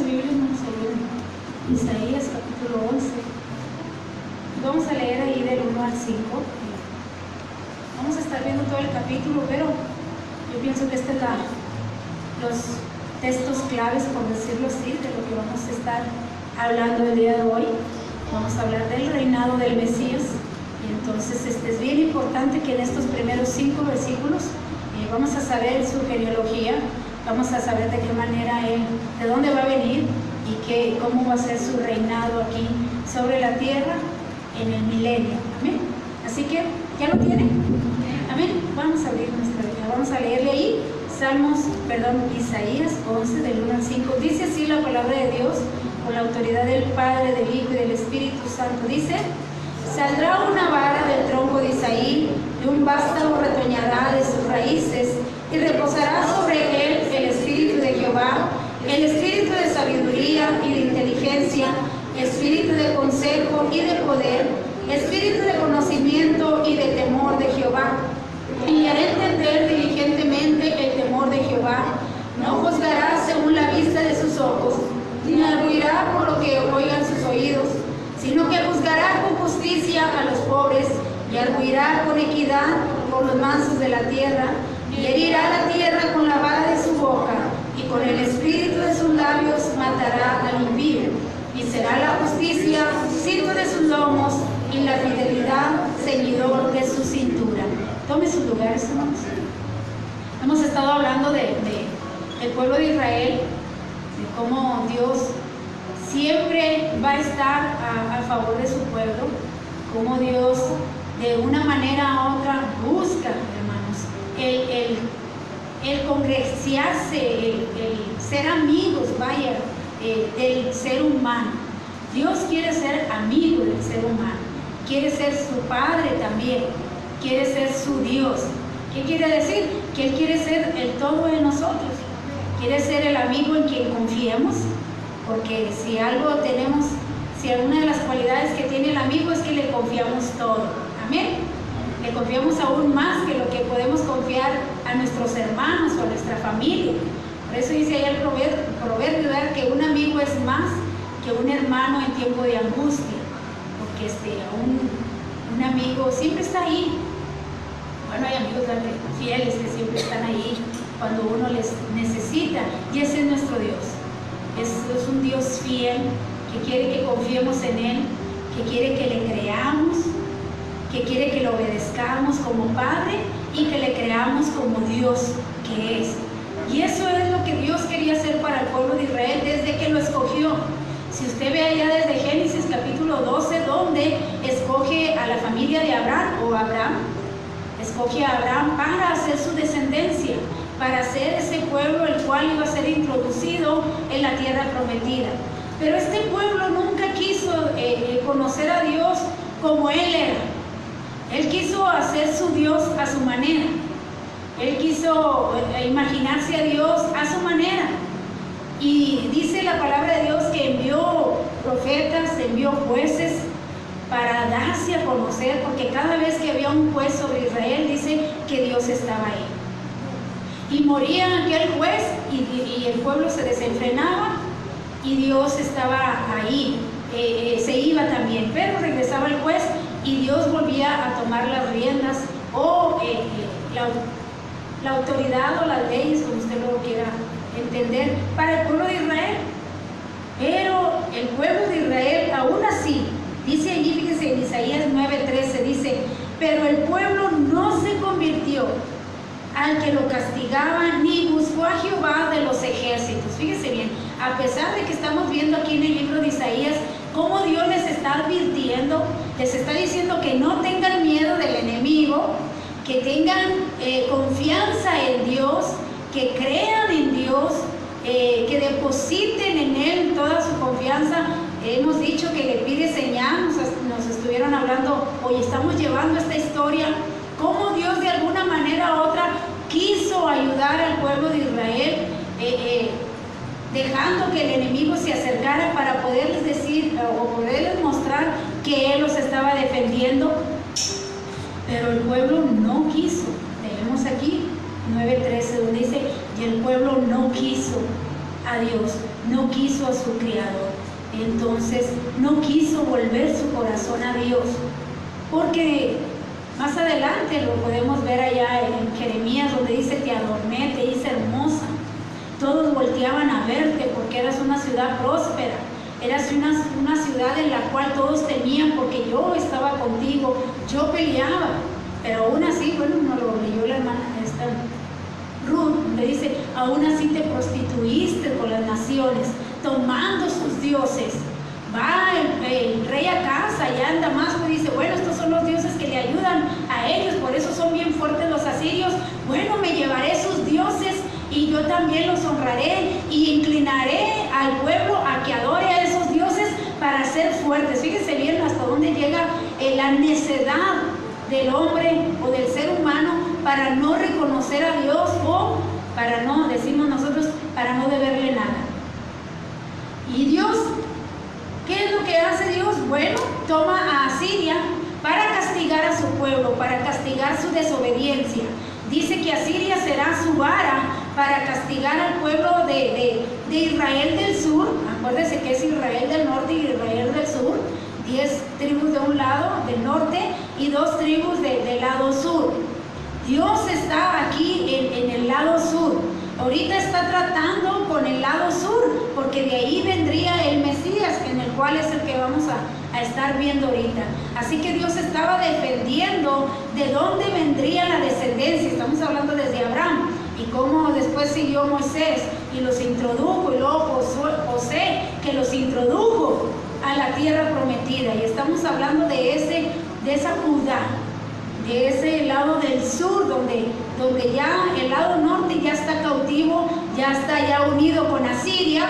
Biblia, hermanos, ahí en Isaías capítulo 11. Vamos a leer ahí del 1 al 5. Vamos a estar viendo todo el capítulo, pero yo pienso que este es los textos claves, por decirlo así, de lo que vamos a estar hablando el día de hoy. Vamos a hablar del reinado del Mesías. Y entonces es bien importante que en estos primeros 5 versículos vamos a saber su genealogía, vamos a saber de qué manera él, de dónde va a venir y cómo va a ser su reinado aquí sobre la tierra en el milenio. Amén. Así que, ¿ya lo tienen? Amén. Vamos a abrir nuestra Biblia, vamos a leerle ahí Isaías 11 del 1 al 5. Dice así la palabra de Dios con la autoridad del Padre, del Hijo y del Espíritu Santo. Dice: saldrá una vara del tronco de Isaí, y un vástago retoñará de sus raíces, y reposará sobre él el espíritu de Jehová, el espíritu de sabiduría y de inteligencia, espíritu de consejo y de poder, espíritu de conocimiento y de temor de Jehová. Y hará entender diligentemente el temor de Jehová. No juzgará según la vista de sus ojos, ni arguirá por lo que oigan sus oídos, sino que juzgará con justicia a los pobres, y arguirá con equidad por los mansos de la tierra, y herirá la tierra con la vara de su boca, y con el espíritu de sus labios matará al impío, y será la justicia cinto de sus lomos, y la fidelidad ceñidor de su cintura. Tome sus lugares, hermanos. Hemos estado hablando del pueblo de Israel, de cómo Dios siempre va a estar a favor de su pueblo, como Dios de una manera u otra busca, hermanos, el congregarse, el ser amigos, del ser humano. Dios quiere ser amigo del ser humano, quiere ser su Padre también, quiere ser su Dios. ¿Qué quiere decir? Que Él quiere ser el todo de nosotros, quiere ser el amigo en quien confiemos. Porque si algo tenemos, si alguna de las cualidades que tiene el amigo es que le confiamos todo. Amén. Le confiamos aún más que lo que podemos confiar a nuestros hermanos o a nuestra familia. Por eso dice ahí el proverbio, que un amigo es más que un hermano en tiempo de angustia. Porque un amigo siempre está ahí. Bueno, hay amigos fieles que siempre están ahí cuando uno les necesita. Y ese es nuestro Dios. Es un Dios fiel, que quiere que confiemos en Él, que quiere que le creamos, que quiere que lo obedezcamos como Padre y que le creamos como Dios que es. Y eso es lo que Dios quería hacer para el pueblo de Israel desde que lo escogió. Si usted ve allá desde Génesis capítulo 12, donde escoge a la familia de Abraham, escoge a Abraham para hacer su descendencia, para ser ese pueblo el cual iba a ser introducido en la tierra prometida. Pero este pueblo nunca quiso conocer a Dios como Él era. Él quiso hacer su Dios a su manera. Él quiso imaginarse a Dios a su manera. Y dice la palabra de Dios que envió profetas, envió jueces para darse a conocer, porque cada vez que había un juez sobre Israel, dice que Dios estaba ahí. Y moría aquel juez y el pueblo se desenfrenaba y Dios estaba ahí, se iba también, pero regresaba el juez y Dios volvía a tomar las riendas o la autoridad o las leyes, como usted lo quiera entender, para el pueblo de Israel. Pero el pueblo de Israel aún así, dice allí, fíjese en Isaías 9:13, dice: pero el pueblo no se convirtió al que lo castigaba, ni buscó a Jehová de los ejércitos. Fíjese bien, a pesar de que estamos viendo aquí en el libro de Isaías cómo Dios les está advirtiendo, les está diciendo que no tengan miedo del enemigo, que tengan confianza en Dios, que crean en Dios, que depositen en Él toda su confianza. Hemos dicho que le pide señal, nos estuvieron hablando, hoy estamos llevando esta historia, cómo Dios de alguna manera u otra quiso ayudar al pueblo de Israel, dejando que el enemigo se acercara para poderles decir o poderles mostrar que Él los estaba defendiendo, pero el pueblo no quiso. Leemos aquí 9:13, donde dice: y el pueblo no quiso. a Dios, no quiso a su Creador. Entonces no quiso volver su corazón a Dios, porque más adelante lo podemos ver allá en Jeremías, donde dice: te adorné, te hice hermosa. Todos volteaban a verte porque eras una ciudad próspera, eras una ciudad en la cual todos temían, porque yo estaba contigo, yo peleaba. Pero aún así, bueno, nos lo leyó la hermana Ruth, le dice: aún así te prostituiste con las naciones, tomando sus dioses. Va el rey a casa y anda más, y dice: bueno, estos son los dioses que le ayudan a ellos, por eso son bien fuertes los asirios. Bueno, me llevaré sus dioses y yo también los honraré, y inclinaré al pueblo a que adore a esos dioses para ser fuertes. Fíjense bien hasta dónde llega la necedad del hombre o del ser humano para no reconocer a Dios, o para no, decimos nosotros, para no deberle nada. Y Dios, ¿qué es lo que hace Dios? Bueno, toma a Asiria para castigar a su pueblo, para castigar su desobediencia. Dice que Asiria será su vara para castigar al pueblo de Israel del sur. Acuérdense que es Israel del norte y Israel del sur. 10 tribus de un lado, del norte, y 2 tribus del lado sur. Dios está aquí en el lado sur. Ahorita está tratando con el lado sur, porque de ahí vendría el Mesías, en el cual es el que vamos a estar viendo ahorita. Así que Dios estaba defendiendo de dónde vendría la descendencia. Estamos hablando desde Abraham, y cómo después siguió Moisés y los introdujo, y luego José, que los introdujo a la tierra prometida. Y estamos hablando de esa Judá, de ese lado del sur, donde ya el lado norte ya está cautivo, ya está ya unido con Asiria.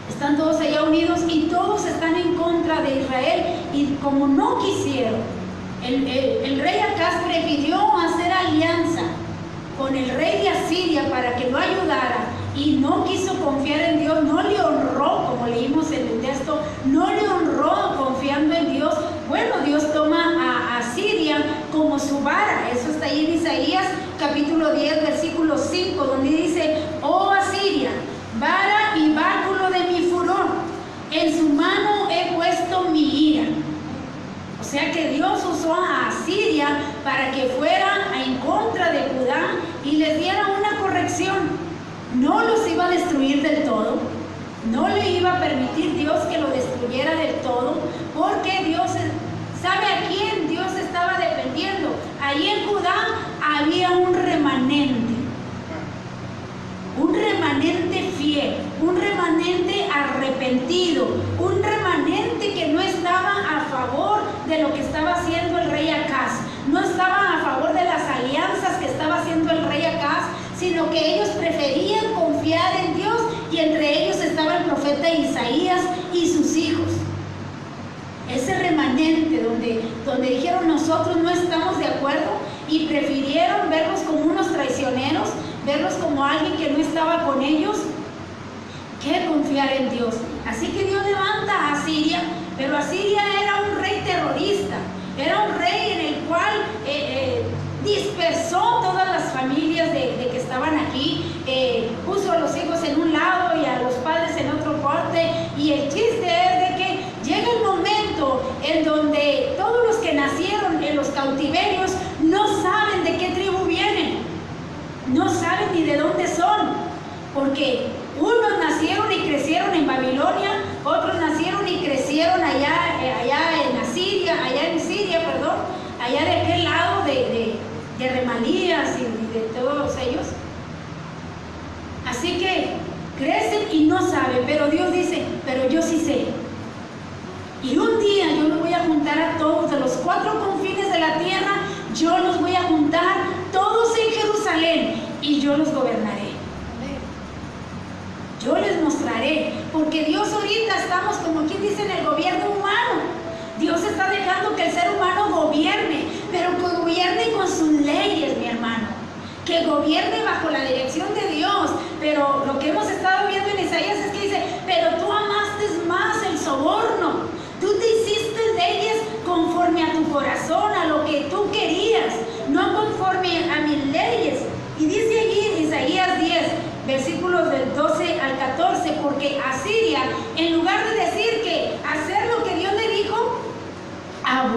Están todos allá unidos y todos están en contra de Israel. Y como no quisieron, el rey Acaz prefirió hacer alianza con el rey de Asiria para que lo ayudara, y no quiso confiar en Dios, no le honró, como leímos en el texto, no le honró confiando en Dios. Bueno, Dios toma a Asiria como su vara. Eso está ahí en Isaías capítulo 10 versículo 5, donde dice: oh Asiria, vara y báculo de mi furor, en su mano he puesto mi ira. O sea que Dios usó a Asiria para que fuera en contra de Judá y les diera una corrección. No los iba a destruir del todo, no le iba a permitir Dios que lo destruyera del todo, porque Dios sabe a quién Dios estaba defendiendo. Ahí en Judá había un remanente fiel, un remanente arrepentido, un remanente que no estaba a favor de lo que estaba haciendo el rey Acaz, no estaban a favor de las alianzas que estaba haciendo el rey Acaz, sino que ellos preferían confiar en Dios, y entre ellos estaba el profeta Isaías y sus hijos. Ese remanente donde dijeron: nosotros no estamos de acuerdo, y prefirieron verlos como unos traicioneros, verlos como alguien que no estaba con ellos, que confiar en Dios. Así que Dios levanta a Asiria, pero Asiria era un rey terrorista, era un rey en el cual dispersó todas las familias de que estaban aquí, puso a los hijos en un lado y a los padres en otro parte, y el chiste es de que llega el momento en donde todos los que nacieron en los cautiverios no saben de qué tribu vienen, no saben ni de dónde son, porque unos nacieron y crecieron en Babilonia, otros nacieron y crecieron allá en Siria, allá de aquel lado de Remalías y de todos ellos. Así que crecen y no saben, pero Dios dice: pero yo sí sé. Y un día yo los voy a juntar a todos de los 4 confines de la tierra, yo los voy a juntar todos en Jerusalén, y yo los gobernaré. Yo les mostraré, porque Dios ahorita estamos, como quien dice, en el gobierno humano. Dios está dejando que el ser humano gobierne, pero que gobierne con sus leyes, mi hermano. Que gobierne bajo la dirección de Dios. Pero lo que hemos estado viendo en Isaías es que dice: pero tú amaste más el soborno. Tú te hiciste leyes conforme a tu corazón, a lo que tú querías, no conforme a mis leyes. Y dice allí en Isaías 10, versículos del 12 al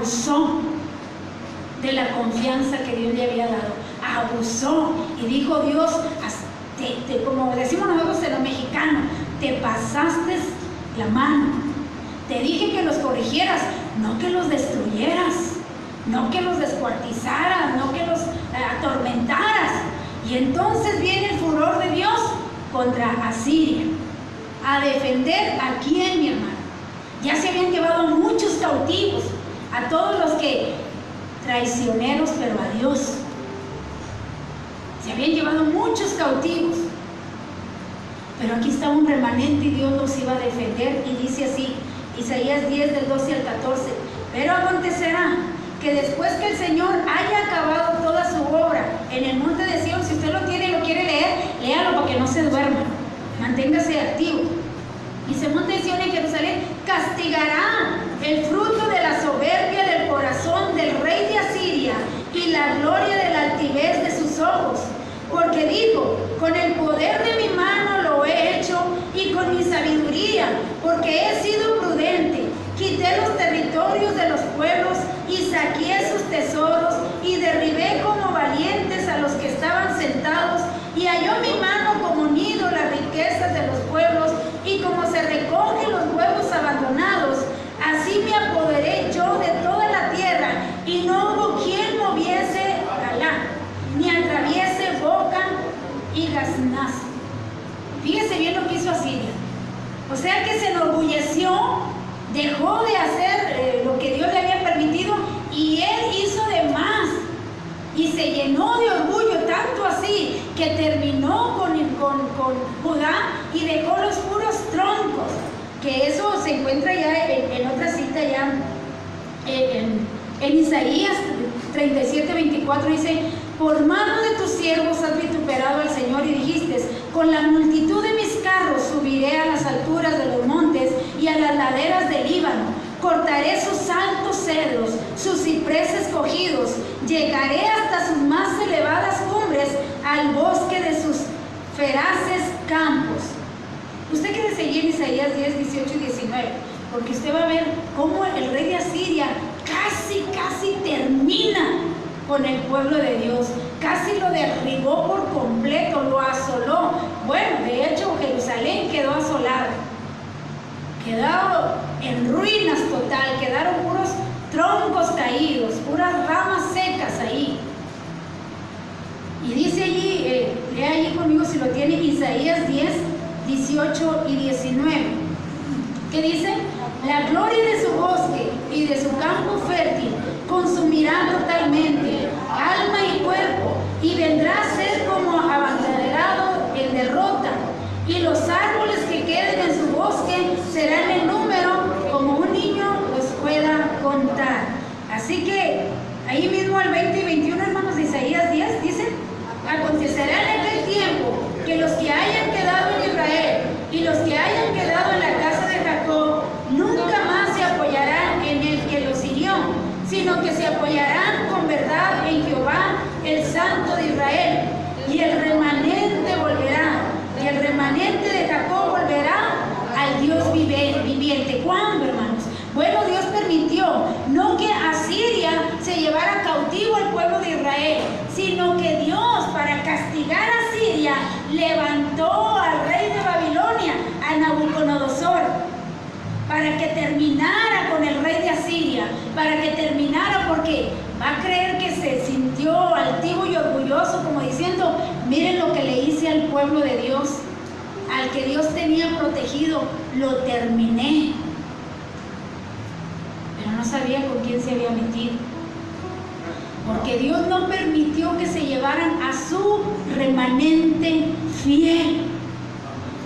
abusó de la confianza que Dios le había dado, abusó y dijo Dios, como decimos nosotros en lo mexicano, te pasaste la mano, te dije que los corrigieras, no que los destruyeras, no que los descuartizaras, no que los atormentaras. Y entonces viene el furor de Dios contra Asiria, a defender a quién, mi hermano. Ya se habían llevado muchos cautivos, a todos los que traicioneros, pero a Dios. Se habían llevado muchos cautivos, pero aquí estaba un remanente y Dios los iba a defender. Y dice así, Isaías 10 del 12 al 14, pero acontecerá que después que el Señor haya acabado toda su obra en el monte de Sión, si usted lo tiene y lo quiere leer, léalo para que no se duerma, manténgase activo. Dice, monte de Sión en Jerusalén, castigará el fruto de la soberbia del corazón del rey de Asiria y la gloria de la altivez de sus ojos, porque dijo, con el poder de mi mano lo he hecho y con mi sabiduría, porque he sido prudente, quité los territorios de los pueblos y saqué sus tesoros y derribé como valientes a los que estaban sentados, y halló mi mano como nido las riquezas de los pueblos, y como se recogen los huevos abandonados, así me apoderé yo de toda la tierra, y no hubo quien moviese Alá, ni atraviese boca y gaznaz. Fíjese bien lo que hizo Asiria. O sea que se enorgulleció, dejó de hacer lo que Dios le había permitido, y él hizo de más y se llenó de orgullo, tanto así que terminó con Judá y dejó los puros troncos, que eso se encuentra ya en otra cita, ya en Isaías 37:24 dice, por mano de tus siervos has vituperado al Señor y dijiste, con la multitud de mis carros subiré a las alturas de los montes y a las laderas del Líbano, cortaré sus altos cedros, sus cipreses cogidos, llegaré hasta sus más elevadas cumbres, al bosque de sus feraces campos. Usted quiere seguir Isaías 10, 18 y 19, porque usted va a ver cómo el rey de Asiria casi termina con el pueblo de Dios, casi lo derribó por completo, lo asoló. Bueno, de hecho Jerusalén quedó asolada, quedó en ruinas total, quedaron puros troncos caídos, puras ramas secas ahí. Y dice allí, lea allí conmigo si lo tiene, Isaías 10, 18 y 19, que dice, la gloria de su bosque y de su campo fértil consumirá totalmente alma y cuerpo, y vendrá a ser como abanderado en derrota, y los árboles que queden en su bosque serán en número como un niño los pueda contar. Así que ahí mismo al 20 y 21, hermanos, de Isaías 10 dice, acontecerá en aquel tiempo que los que hayan quedado en Israel y los que hayan quedado en la casa de Jacob nunca más se apoyarán en el que los hirió, sino que se apoyarán con verdad en Jehová, el Santo de Israel, y el remanente volverá, y el remanente de Jacob volverá al Dios viviente. ¿Cuándo, hermanos? Bueno, Dios permitió no que Asiria se llevara cautivo al pueblo de Israel, sino que Dios, para castigar a Asiria, levantó al rey de Babilonia, a Nabucodonosor, para que terminara con el rey de Asiria, para que terminara, porque va a creer que se sintió altivo y orgulloso, como diciendo, miren lo que le hice al pueblo de Dios, al que Dios tenía protegido, lo terminé. Pero no sabía con quién se había metido, porque Dios no permitió que se llevaran a su remanente fiel.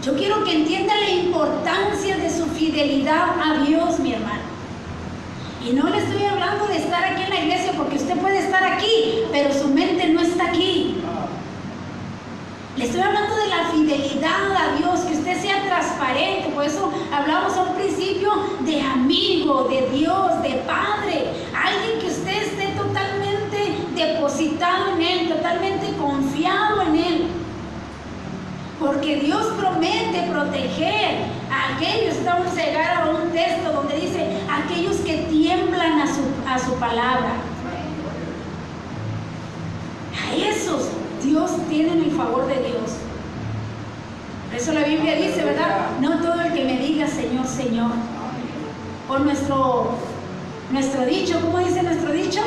Yo quiero que entienda la importancia de su fidelidad a Dios, mi hermano. Y no le estoy hablando de estar aquí en la iglesia, porque usted puede estar aquí, pero su mente no está aquí. Le estoy hablando de la fidelidad a Dios, que usted sea transparente. Por eso hablamos a un principio de amigo, de Dios, de Padre. Alguien que usted esté totalmente depositado en Él, totalmente confiado en Él. ¿Por porque Dios promete proteger a aquellos. Vamos a llegar a un texto donde dice, aquellos que tiemblan a su palabra. A esos Dios tiene el favor de Dios. Por eso la Biblia dice, ¿verdad? No todo el que me diga Señor, Señor. O nuestro dicho, ¿cómo dice nuestro dicho?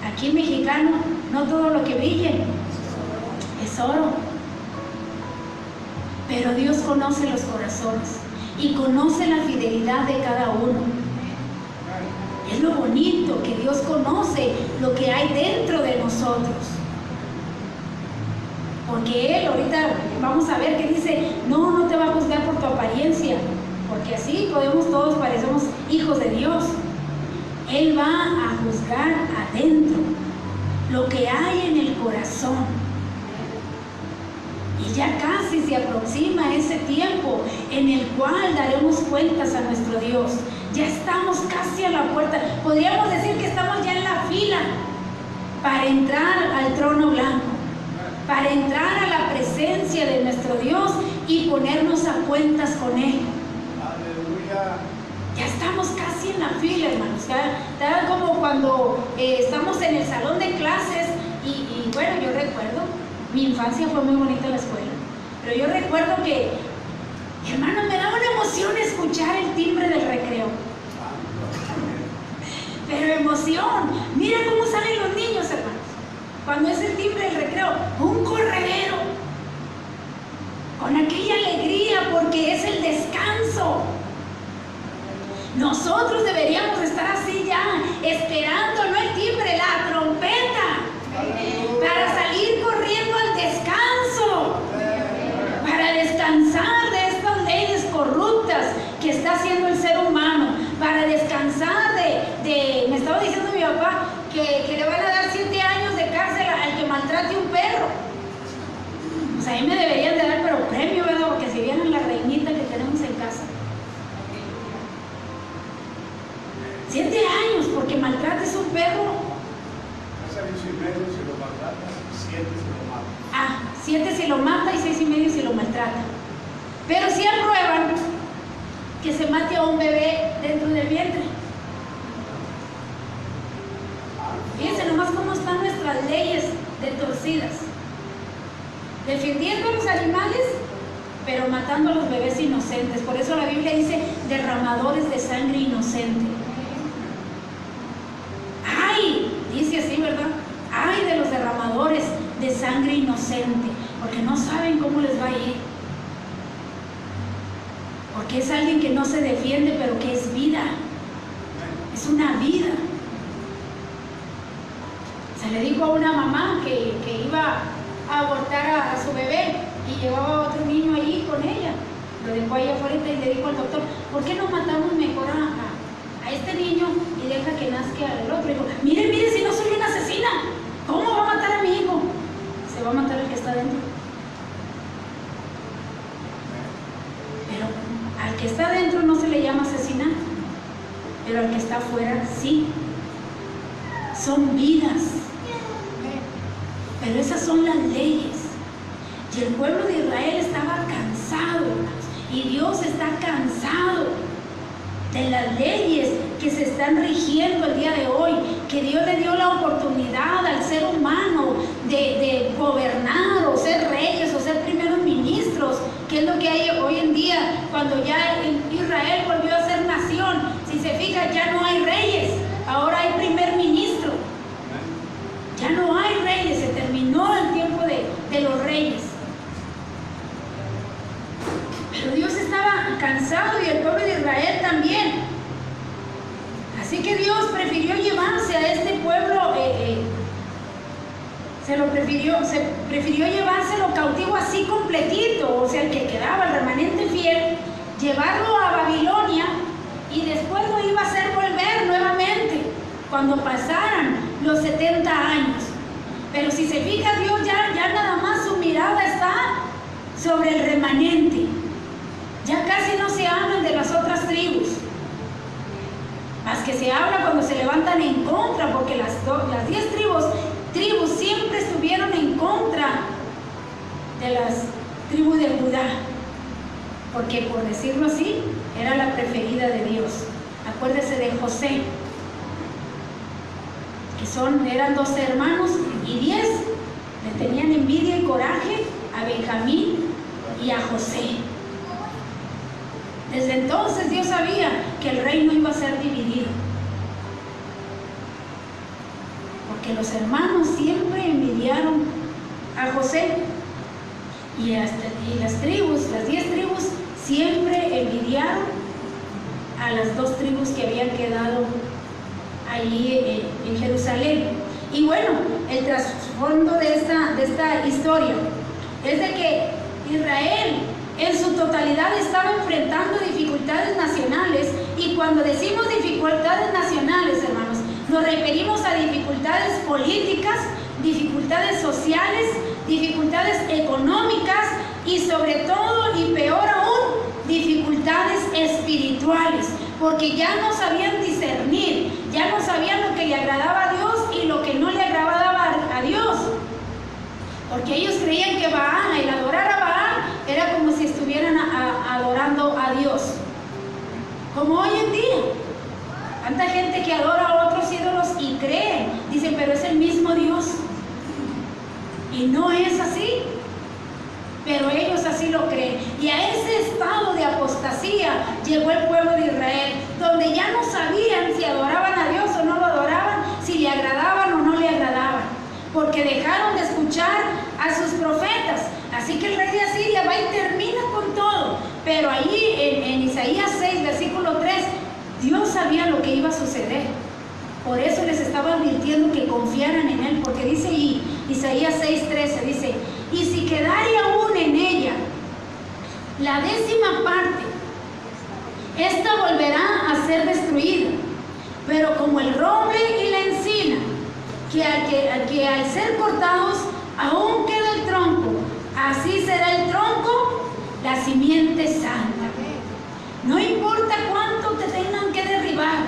Aquí en mexicano, no todo lo que brille es oro. Pero Dios conoce los corazones y conoce la fidelidad de cada uno. Es lo bonito, que Dios conoce lo que hay dentro de nosotros. Porque Él, ahorita vamos a ver que dice, no te va a juzgar por tu apariencia, porque así todos parecemos hijos de Dios. Él va a juzgar adentro lo que hay en el corazón. Y ya casi se aproxima ese tiempo en el cual daremos cuentas a nuestro Dios. Ya estamos casi a la puerta. Podríamos decir que estamos ya en la fila para entrar al trono blanco, para entrar a la presencia de nuestro Dios y ponernos a cuentas con Él. Aleluya. Ya estamos casi en la fila, hermanos. Está como cuando estamos en el salón de clases y bueno, yo recuerdo, mi infancia fue muy bonita en la escuela, pero yo recuerdo que, hermano, me daba una emoción escuchar el timbre del recreo. Pero emoción, mira cómo salen los niños, hermanos. Cuando es el timbre del recreo, un corredero, con aquella alegría porque es el descanso. Nosotros deberíamos estar así ya, esperando, no el timbre, la trompeta, para salir corriendo al descanso, para descansar de estas leyes corruptas que está haciendo el ser humano, para descansar me estaba diciendo mi papá que le van a dar 7 años de cárcel al que maltrate un perro. Pues ahí me deberían de dar, pero premio, ¿verdad? Porque si vieran la reinita que tenemos en casa. 7 años porque maltrates un perro. Hace 6 y medio si lo maltrata, 7 si lo mata. 7 si lo mata y 6 y medio si lo maltrata. Pero si aprueban que se mate a un bebé dentro del vientre. Fíjense nomás cómo están nuestras leyes de torcidas. Defendiendo a los animales, pero matando a los bebés inocentes. Por eso la Biblia dice derramadores de sangre inocente. ¡Ay! Dice así, ¿verdad? ¡Ay de los derramadores de sangre inocente! Porque no saben cómo les va a ir. Porque es alguien que no se defiende, pero que es vida. Es una vida. Se le dijo a una mamá que iba a abortar a su bebé y llevaba a otro niño allí con ella. Lo dejó ahí afuera y le dijo al doctor, ¿por qué no matamos mejor a este niño y deja que nazca el otro? Y dijo, mire, si no soy una asesina, ¿cómo va a matar a mi hijo? Se va a matar el que está dentro. Pero al que está dentro no se le llama asesinato, pero al que está afuera sí. Son vidas. Pero esas son las leyes. Y el pueblo de Israel estaba cansado, y Dios está cansado de las leyes que se están rigiendo el día de hoy, que Dios le dio la oportunidad al ser humano de gobernar o ser reyes o ser primeros ministros, que es lo que hay hoy en día. Cuando ya Israel volvió a ser nación, si se fija, ya no hay reyes, ahora hay primer ministro. Ya no hay reyes, se terminó el tiempo de los reyes. Pero Dios estaba cansado y el pueblo de Israel también. Así que Dios prefirió llevarse a este pueblo, prefirió llevárselo cautivo así completito, o sea, el que quedaba, el remanente fiel, llevarlo a Babilonia y después lo iba a hacer volver nuevamente cuando pasaran los 70 años. Pero si se fija, Dios ya nada más su mirada está sobre el remanente. Ya casi no se hablan de las otras tribus, más que se habla cuando se levantan en contra, porque las 10 tribus siempre estuvieron en contra tribu de Judá, porque por decirlo así, era la preferida de Dios. Acuérdese de José, que eran 12 hermanos y 10 le tenían envidia y coraje a Benjamín y a José. Desde entonces Dios sabía que el reino iba a ser dividido, porque los hermanos siempre envidiaron a José, y las tribus, las 10 tribus, siempre envidiaron a las 2 tribus que habían quedado allí en Jerusalén. Y bueno, el trasfondo de esta historia es de que Israel en su totalidad estaba enfrentando dificultades nacionales, y cuando decimos dificultades nacionales, hermanos, nos referimos a dificultades políticas, dificultades sociales, dificultades económicas y sobre todo, y peor aún, dificultades espirituales, porque ya no sabían discernir, ya no sabían lo que le agradaba a Dios y lo que no le agradaba a Dios, porque ellos creían que Baal, el adorar a Baal, era como si estuvieran adorando a Dios, como hoy en día. Tanta gente que adora a otros ídolos y creen, dicen, pero es el mismo Dios. Y no es así, pero ellos así lo creen. Y a ese estado de apostasía llegó el pueblo de Israel, donde ya no sabían si adoraban a Dios o no lo adoraban, si le agradaban o no le agradaban, porque dejaron de escuchar a sus profetas. Así que el rey de Asiria va y termina con todo. Pero allí en Isaías 6, versículo 3, Dios sabía lo que iba a suceder. Por eso les estaba advirtiendo que confiaran en Él, porque dice ahí, Isaías 6:13, dice, y si quedare aún en ella la 10ª parte, esta volverá a ser destruida, pero como el roble y la encina, que al ser cortados aún queda el tronco, así será el tronco, la simiente santa. No importa cuánto te tengan que derribar,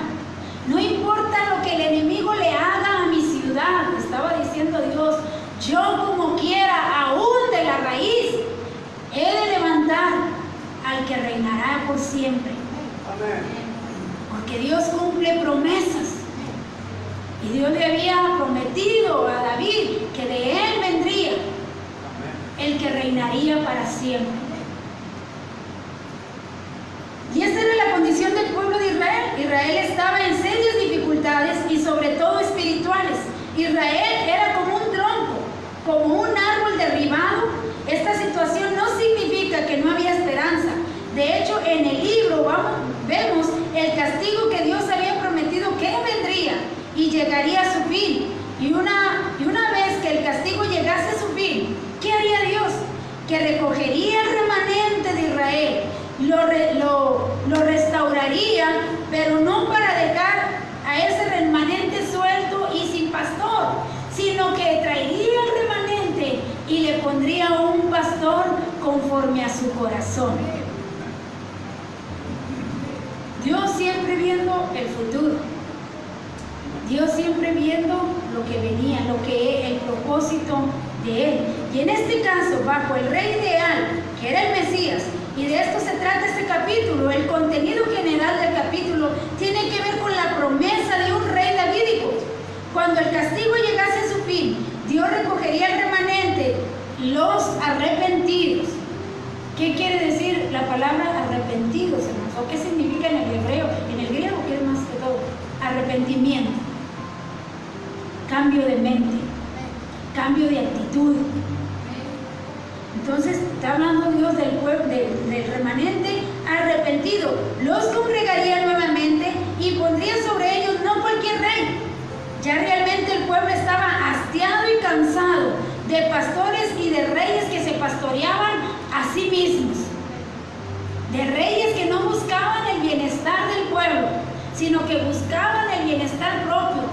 no importa lo que el enemigo le haga a mi ciudad, estaba diciendo Dios, yo como quiera, aún de la raíz, he de levantar al que reinará por siempre. Porque Dios cumple promesas. Y Dios le había prometido a David que de él vendría el que reinaría para siempre. Y esta era la condición del pueblo de Israel. Israel estaba en serias dificultades y sobre todo espirituales. Israel era como un tronco, como un árbol derribado. Esta situación no significa que no había esperanza. De hecho, en el libro vemos el castigo que Dios había prometido que vendría y llegaría a su fin. Y una vez que el castigo llegase a su fin, ¿qué haría Dios? Que recogería el remanente de Israel, lo restauraría, pero no para dejar a ese remanente suelto y sin pastor, sino que traería el remanente y le pondría un pastor conforme a su corazón. Dios siempre viendo el futuro, Dios siempre viendo lo que venía, el propósito de Él. Y en este caso, bajo el rey ideal, que era el Mesías, y de esto se trata este capítulo, el contenido general del capítulo tiene que ver con la promesa de un rey davídico. Cuando el castigo llegase a su fin, Dios recogería el remanente, los arrepentidos. ¿Qué quiere decir la palabra arrepentidos, hermanos? ¿O qué significa en el hebreo? En el griego, ¿qué es más que todo? Arrepentimiento, cambio de mente, cambio de actitud. Entonces está hablando Dios del pueblo, del remanente arrepentido. Los congregaría nuevamente y pondría sobre ellos no cualquier rey. Ya realmente el pueblo estaba hastiado y cansado de pastores y de reyes que se pastoreaban a sí mismos, de reyes que no buscaban el bienestar del pueblo, sino que buscaban el bienestar propio,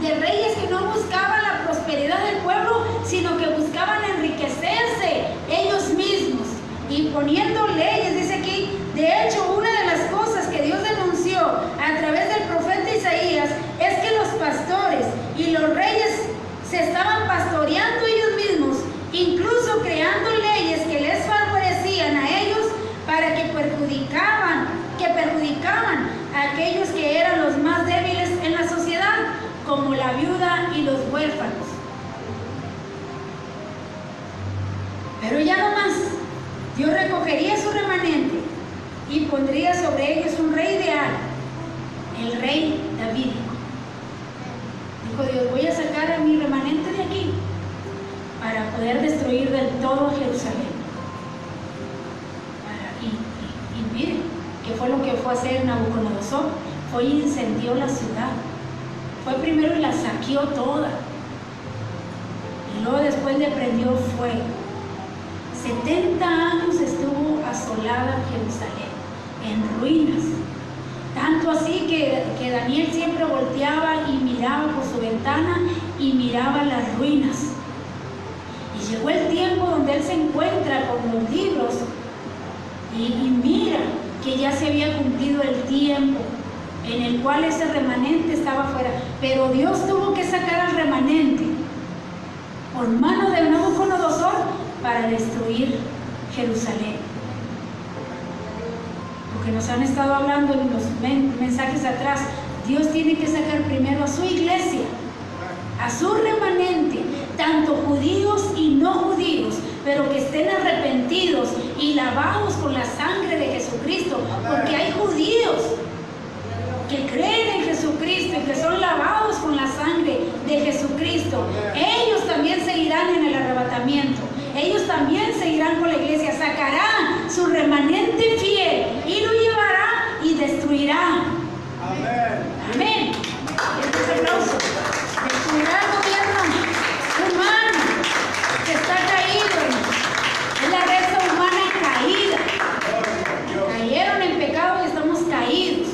de reyes que no buscaban la prosperidad del pueblo, sino que buscaban enriquecerse ellos mismos y poniendo leyes. Dice aquí, de hecho, una de las cosas que Dios denunció a través del profeta Isaías es que los pastores y los reyes se estaban pastoreando ellos mismos, incluso creando leyes que les favorecían como la viuda y los huérfanos. Pero ya no más, Dios recogería su remanente y pondría sobre ellos un rey ideal, el rey davídico. Dijo Dios, voy a sacar a mi remanente de aquí para poder destruir del todo Jerusalén. Y miren, ¿qué fue lo que fue a hacer Nabucodonosor? Fue y incendió la ciudad. Fue primero y la saqueó toda. Y luego después le prendió fuego. 70 años estuvo asolada Jerusalén, en ruinas. Tanto así que Daniel siempre volteaba y miraba por su ventana y miraba las ruinas. Y llegó el tiempo donde él se encuentra con los libros y mira que ya se había cumplido el tiempo en el cual ese remanente estaba fuera. Pero Dios tuvo que sacar al remanente por mano de Nabucodonosor para destruir Jerusalén. Porque nos han estado hablando en los mensajes atrás, Dios tiene que sacar primero a su iglesia, a su remanente, tanto judíos y no judíos, pero que estén arrepentidos y lavados con la sangre de Jesucristo, porque hay judíos que creen en Jesucristo y que son lavados con la sangre de Jesucristo. Ellos también seguirán en el arrebatamiento. Ellos también seguirán con la iglesia, sacará su remanente fiel y lo llevará y destruirá. Amén. Amén. Este es el aplauso. Destruirá el gobierno humano que está caído. Es la raza humana caída. Cayeron en pecado y estamos caídos.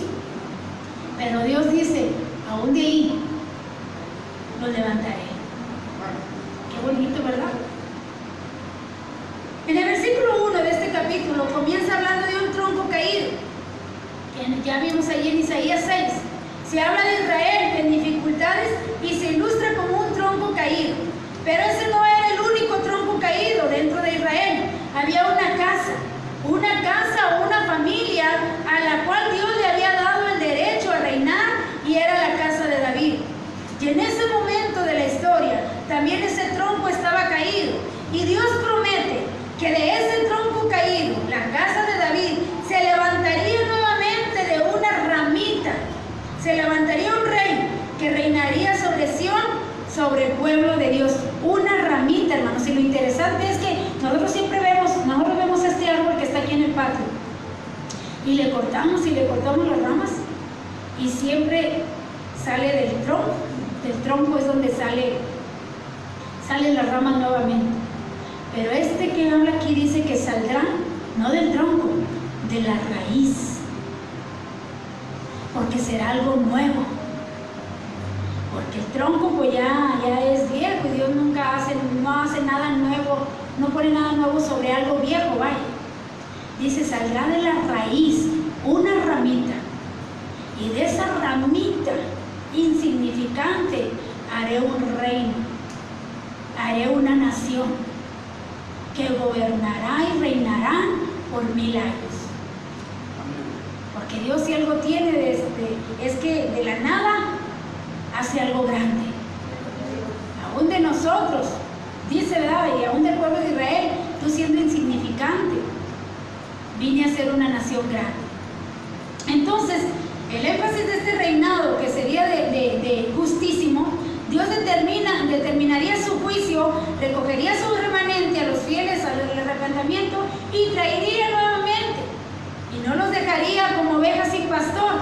Pero Dios dice, aún de ahí los levantaré. Qué bonito, ¿verdad? En el versículo 1 de este capítulo comienza hablando de un tronco caído, que ya vimos ahí en Isaías 6. Se habla de Israel en dificultades y se ilustra como un tronco caído. Pero ese no era el único tronco caído dentro de Israel. Había una casa o una familia a la cual Dios le había dado el derecho a reinar, y era la casa de David. Y en ese momento de la historia también ese tronco estaba caído, y Dios promete que de ese tronco caído, la casa de David, se levantaría nuevamente de una ramita. Se levantaría un rey que reinaría sobre Sión, sobre el pueblo de Dios. Una ramita, hermanos. Y lo interesante es que nosotros vemos este árbol que está aquí en el patio. Y le cortamos las ramas. Y siempre sale del tronco. Del tronco es donde salen las ramas nuevamente. Pero este que habla aquí dice que saldrá, no del tronco, de la raíz. Porque será algo nuevo. Porque el tronco pues ya es viejo y Dios no hace nada nuevo, no pone nada nuevo sobre algo viejo, vaya. Dice, saldrá de la raíz una ramita. Y de esa ramita insignificante haré un reino, haré una nación que gobernará y reinará por 1000 años. Porque Dios, si algo tiene es que de la nada hace algo grande. Aún de nosotros, dice, ¿verdad? Y aún del pueblo de Israel, tú siendo insignificante, vine a ser una nación grande. Entonces, el énfasis de este reinado, que sería de justísimo, Dios determinaría su juicio, recogería su remanente a los fieles al arrepentimiento y traería nuevamente. Y no los dejaría como ovejas sin pastor.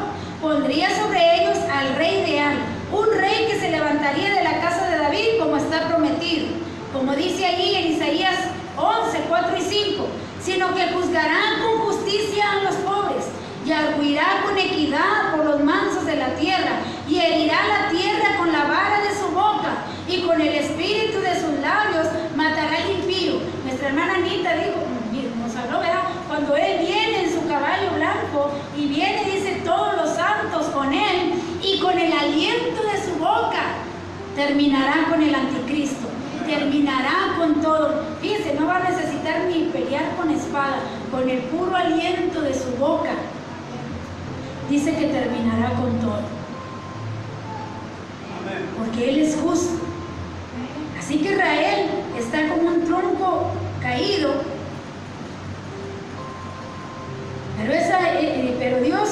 Pondría sobre ellos al rey real, un rey que se levantaría de la casa de David como está prometido. Como dice allí en Isaías 11, 4 y 5, sino que juzgará con justicia a los pobres y arguirá con equidad por los mansos de la tierra, y herirá la tierra con la vara de su boca, y con el espíritu de sus labios matará al impío. Nuestra hermana Anita nos habló, ¿verdad? Cuando él viene en su caballo blanco, y viene, dice, todos los santos con él, y con el aliento de su boca terminará con el anticristo, terminará con todo. Fíjense, no va a necesitar ni pelear con espada, con el puro aliento de su boca dice que terminará con todo. Amén. porque Él es justo. Así que Israel está como un tronco caído, pero Dios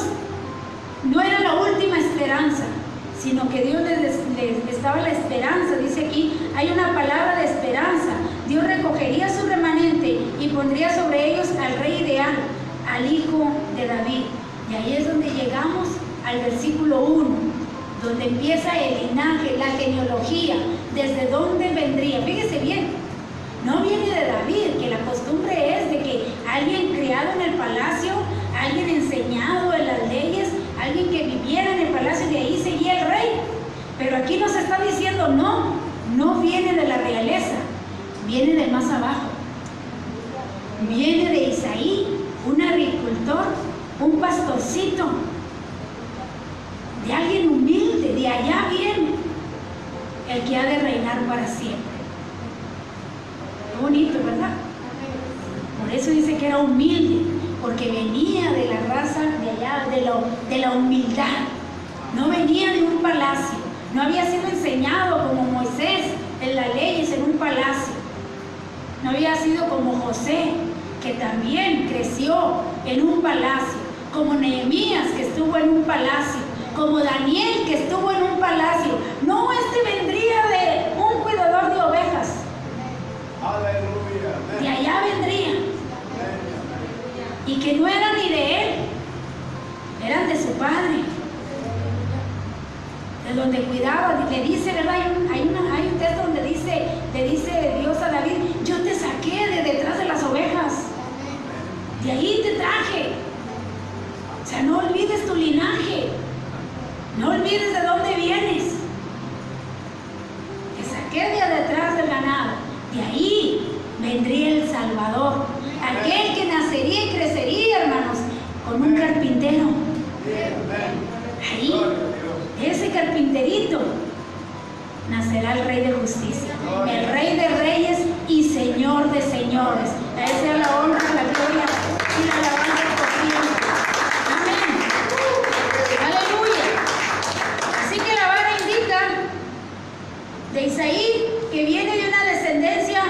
no era la última esperanza, sino que Dios les daba la esperanza. Dice aquí, hay una palabra de esperanza. Dios recogería su remanente y pondría sobre ellos al rey ideal, al hijo de David. Y ahí es donde llegamos al versículo 1, donde empieza el linaje, la genealogía, desde dónde vendría. Fíjese bien, no viene de David, que la costumbre es de que alguien criado en el palacio, alguien enseñado en las leyes, alguien que viviera en el palacio, de ahí seguía el rey. Pero aquí nos está diciendo, no viene de la realeza, viene de más abajo. Viene de Isaí, un agricultor, un pastorcito, de alguien humilde. De allá viene el que ha de reinar para siempre. Qué bonito, ¿verdad? Por eso dice que era humilde, porque venía de la raza de allá, de la humildad. No venía de un palacio, no había sido enseñado como Moisés en las leyes en un palacio. No había sido como José, que también creció en un palacio, como Nehemías, que estuvo en un palacio, como Daniel, que estuvo en un palacio. No, vendría de un cuidador de ovejas. Aleluya. De allá vendría. Y que no eran ni de él, eran de su padre, de donde cuidaba. Le dice, ¿verdad? Hay un texto donde le dice Dios a David, yo te saqué de detrás de las ovejas, de ahí te traje. O sea, no olvides tu linaje, no olvides de dónde vienes. Te saqué de detrás del ganado, de ahí vendría el Salvador, aquel que nacería y crecería, hermanos, con un carpintero. Ahí, ese carpinterito, nacerá el Rey de Justicia, el Rey de Reyes y Señor de Señores. A Él sea la honra, la gloria y la alabanza por siempre. Amén. Aleluya. Así que la vara indica de Isaí que viene de una descendencia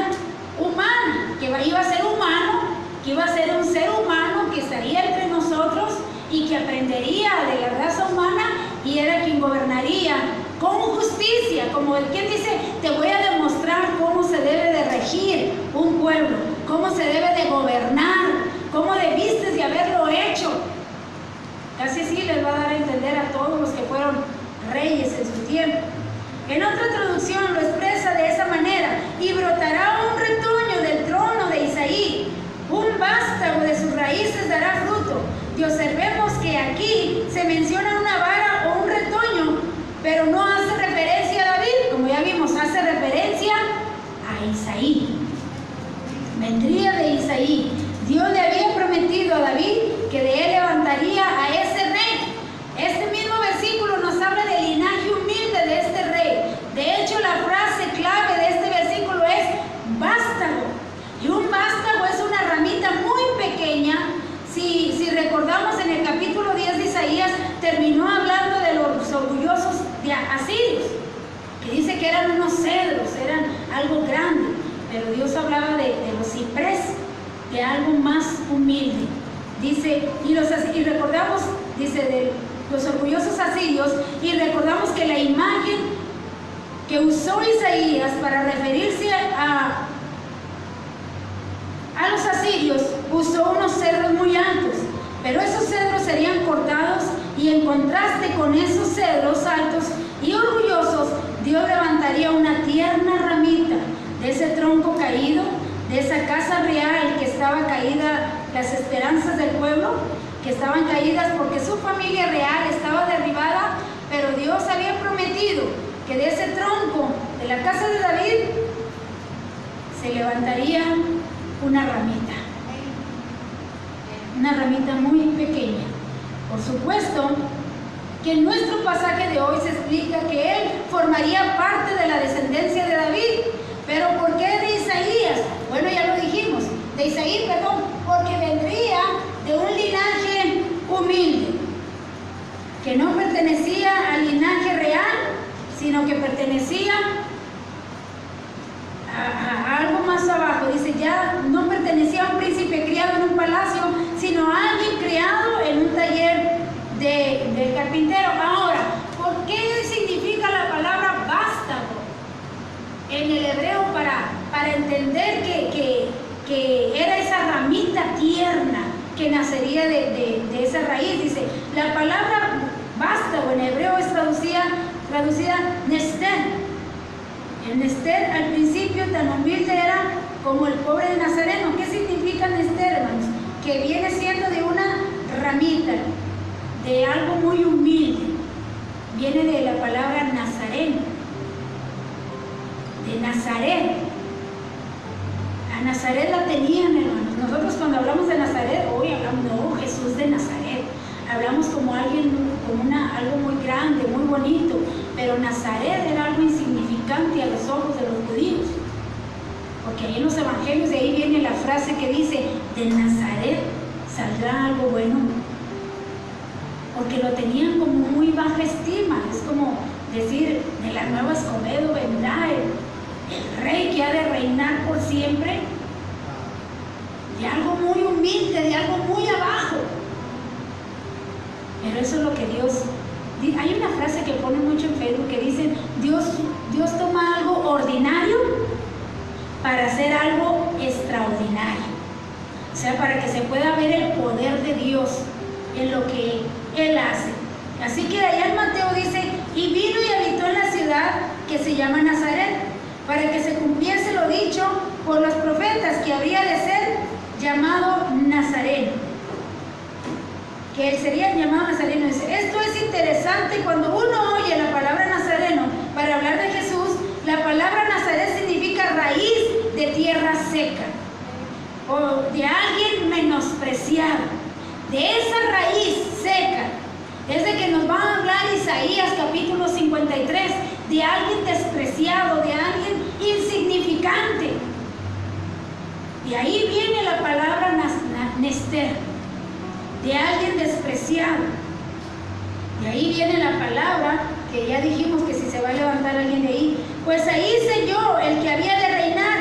humana, que iba a ser humano, que iba a ser un ser humano que estaría entre nosotros y que aprendería de la raza humana y era quien gobernaría con justicia, como el quien dice, te voy a demostrar cómo se debe de regir un pueblo, cómo se debe de gobernar, cómo debiste de haberlo hecho. Casi así les va a dar a entender a todos los que fueron reyes en su tiempo. En otra traducción lo expresa de esa manera: y brotará un retoño del trono de Isaí, un vástago de sus raíces dará fruto. Y observemos que aquí se menciona una vara o un retoño, pero no hace referencia a David, como ya vimos, hace referencia a Isaí. Vendría de Isaí. Dios le había prometido a David que de él levantaría a ese rey. Este mismo versículo nos habla del linaje humilde de este rey. De hecho, la frase clave de este versículo es vástago. Y un vástago es una ramita muy pequeña. Si recordamos, en el capítulo 10 de Isaías terminó hablando de los orgullosos de asirios, que dice que eran unos cedros, eran algo grande, pero Dios hablaba de los ciprés, de algo más humilde. Dice, y recordamos, dice, de los orgullosos asirios, y recordamos que la imagen que usó Isaías para referirse a los asirios, usó unos cedros muy altos, pero esos cedros serían cortados, y en contraste con esos cedros altos y orgullosos, Dios levantaría una tierna ramita de ese tronco caído, de esa casa real que estaba caída, las esperanzas del pueblo que estaban caídas porque su familia real estaba derribada, pero Dios había prometido que de ese tronco de la casa de David se levantaría una ramita muy pequeña. Por supuesto que en nuestro pasaje de hoy se explica que él formaría parte de la descendencia de David. Pero ¿por qué de Isaías? Bueno, ya lo dijimos, de Isaí, perdón, porque vendría de un linaje humilde, que no pertenecía al linaje real, sino que pertenecía a algo más abajo. Dice, ya no pertenecía a un príncipe criado en un palacio, sino a alguien criado en un taller del carpintero. Ahora, ¿por qué significa la palabra vástago en el hebreo para entender que era esa ramita tierna que nacería de esa raíz? Dice, la palabra vástago en hebreo es traducida Nester. El Nester al principio tan humilde era como el pobre de Nazareno. ¿Qué significa Nester, hermanos? Que viene siendo de una ramita, de algo muy humilde. Viene de la palabra Nazareno, de Nazaret. A Nazaret la tenían, hermanos. Nosotros cuando hablamos de Nazaret, hoy hablamos, no, Jesús de Nazaret. Hablamos como alguien, algo muy grande, muy bonito, pero Nazaret era algo insignificante a los ojos de los judíos. Porque ahí en los evangelios, de ahí viene la frase que dice, de Nazaret saldrá algo bueno. Porque lo tenían como muy baja estima. Es como decir, de la Nueva Escobedo vendrá el rey que ha de reinar por siempre. De algo muy humilde, de algo muy abajo. Pero eso es lo que Dios... Hay una frase que pone mucho en Facebook que dice, Dios toma algo ordinario para hacer algo extraordinario. O sea, para que se pueda ver el poder de Dios en lo que Él hace. Así que allá en Mateo dice, y vino y habitó en la ciudad que se llama Nazaret, para que se cumpliese lo dicho por los profetas, que habría de ser llamado Nazareno. Que él sería llamado Nazareno. Dice, esto es interesante cuando uno oye la palabra Nazareno para hablar de Jesús. La palabra Nazaret significa raíz de tierra seca o de alguien menospreciado. De esa raíz seca es de que nos va a hablar Isaías capítulo 53, de alguien despreciado, de alguien insignificante. Y ahí viene la palabra Nester, de alguien despreciado. Y ahí viene la palabra que ya dijimos que si se va a levantar alguien de ahí, pues ahí hice yo el que había de reinar,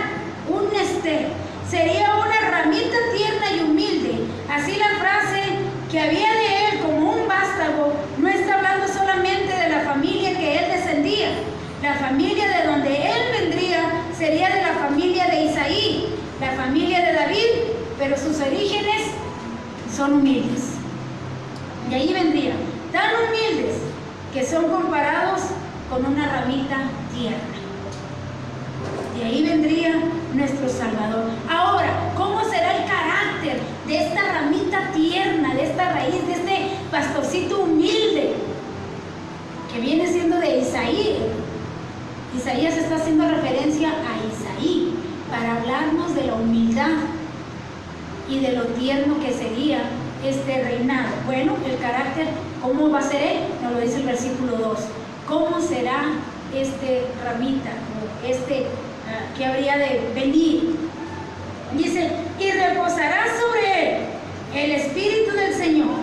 un Nester. Sería una ramita tierna y humilde. Así la frase que había de él como un vástago no está hablando solamente de la familia que él descendía. La familia de donde él vendría sería de la familia de Isaí, la familia de David, pero sus orígenes son humildes. Y ahí vendrían, tan humildes que son comparados con una ramita tierna. Y ahí vendría nuestro Salvador. Ahora, ¿cómo será el carácter de esta ramita tierna, de esta raíz, de este pastorcito humilde que viene siendo de Isaí? Isaías está haciendo referencia a Isaí para hablarnos de la humildad y de lo tierno que sería este reinado. Bueno, el carácter, ¿cómo va a ser él? Nos lo dice el versículo 2. ¿Cómo será este ramita o que habría de venir? Dice, y reposará sobre él el Espíritu del Señor,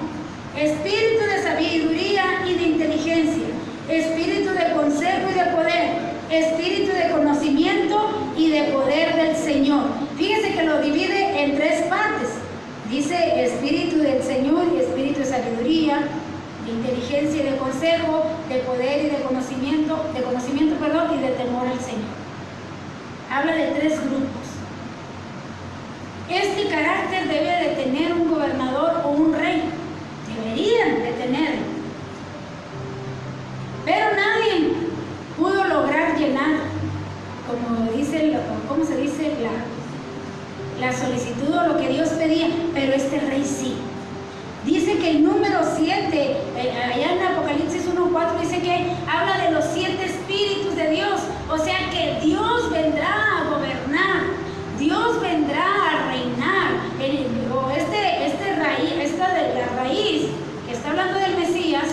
Espíritu de sabiduría y de inteligencia, Espíritu de consejo y de poder, Espíritu de conocimiento y de poder del Señor. Fíjese que lo divide en tres partes. Dice Espíritu del Señor y Espíritu de sabiduría, de inteligencia y de consejo, de poder y de conocimiento, y de temor al Señor. Habla de tres grupos. Este carácter debe de tener un gobernador o un rey. Deberían de tenerlo. Pero nadie pudo lograr llenar, como dice, ¿cómo se dice? La solicitud o lo que Dios pedía, pero este rey sí. Dice que el número 7, allá en Apocalipsis 1:4, dice que habla de los 7 espíritus de Dios. O sea que Dios vendrá a gobernar, Dios vendrá a reinar. La raíz que está hablando del Mesías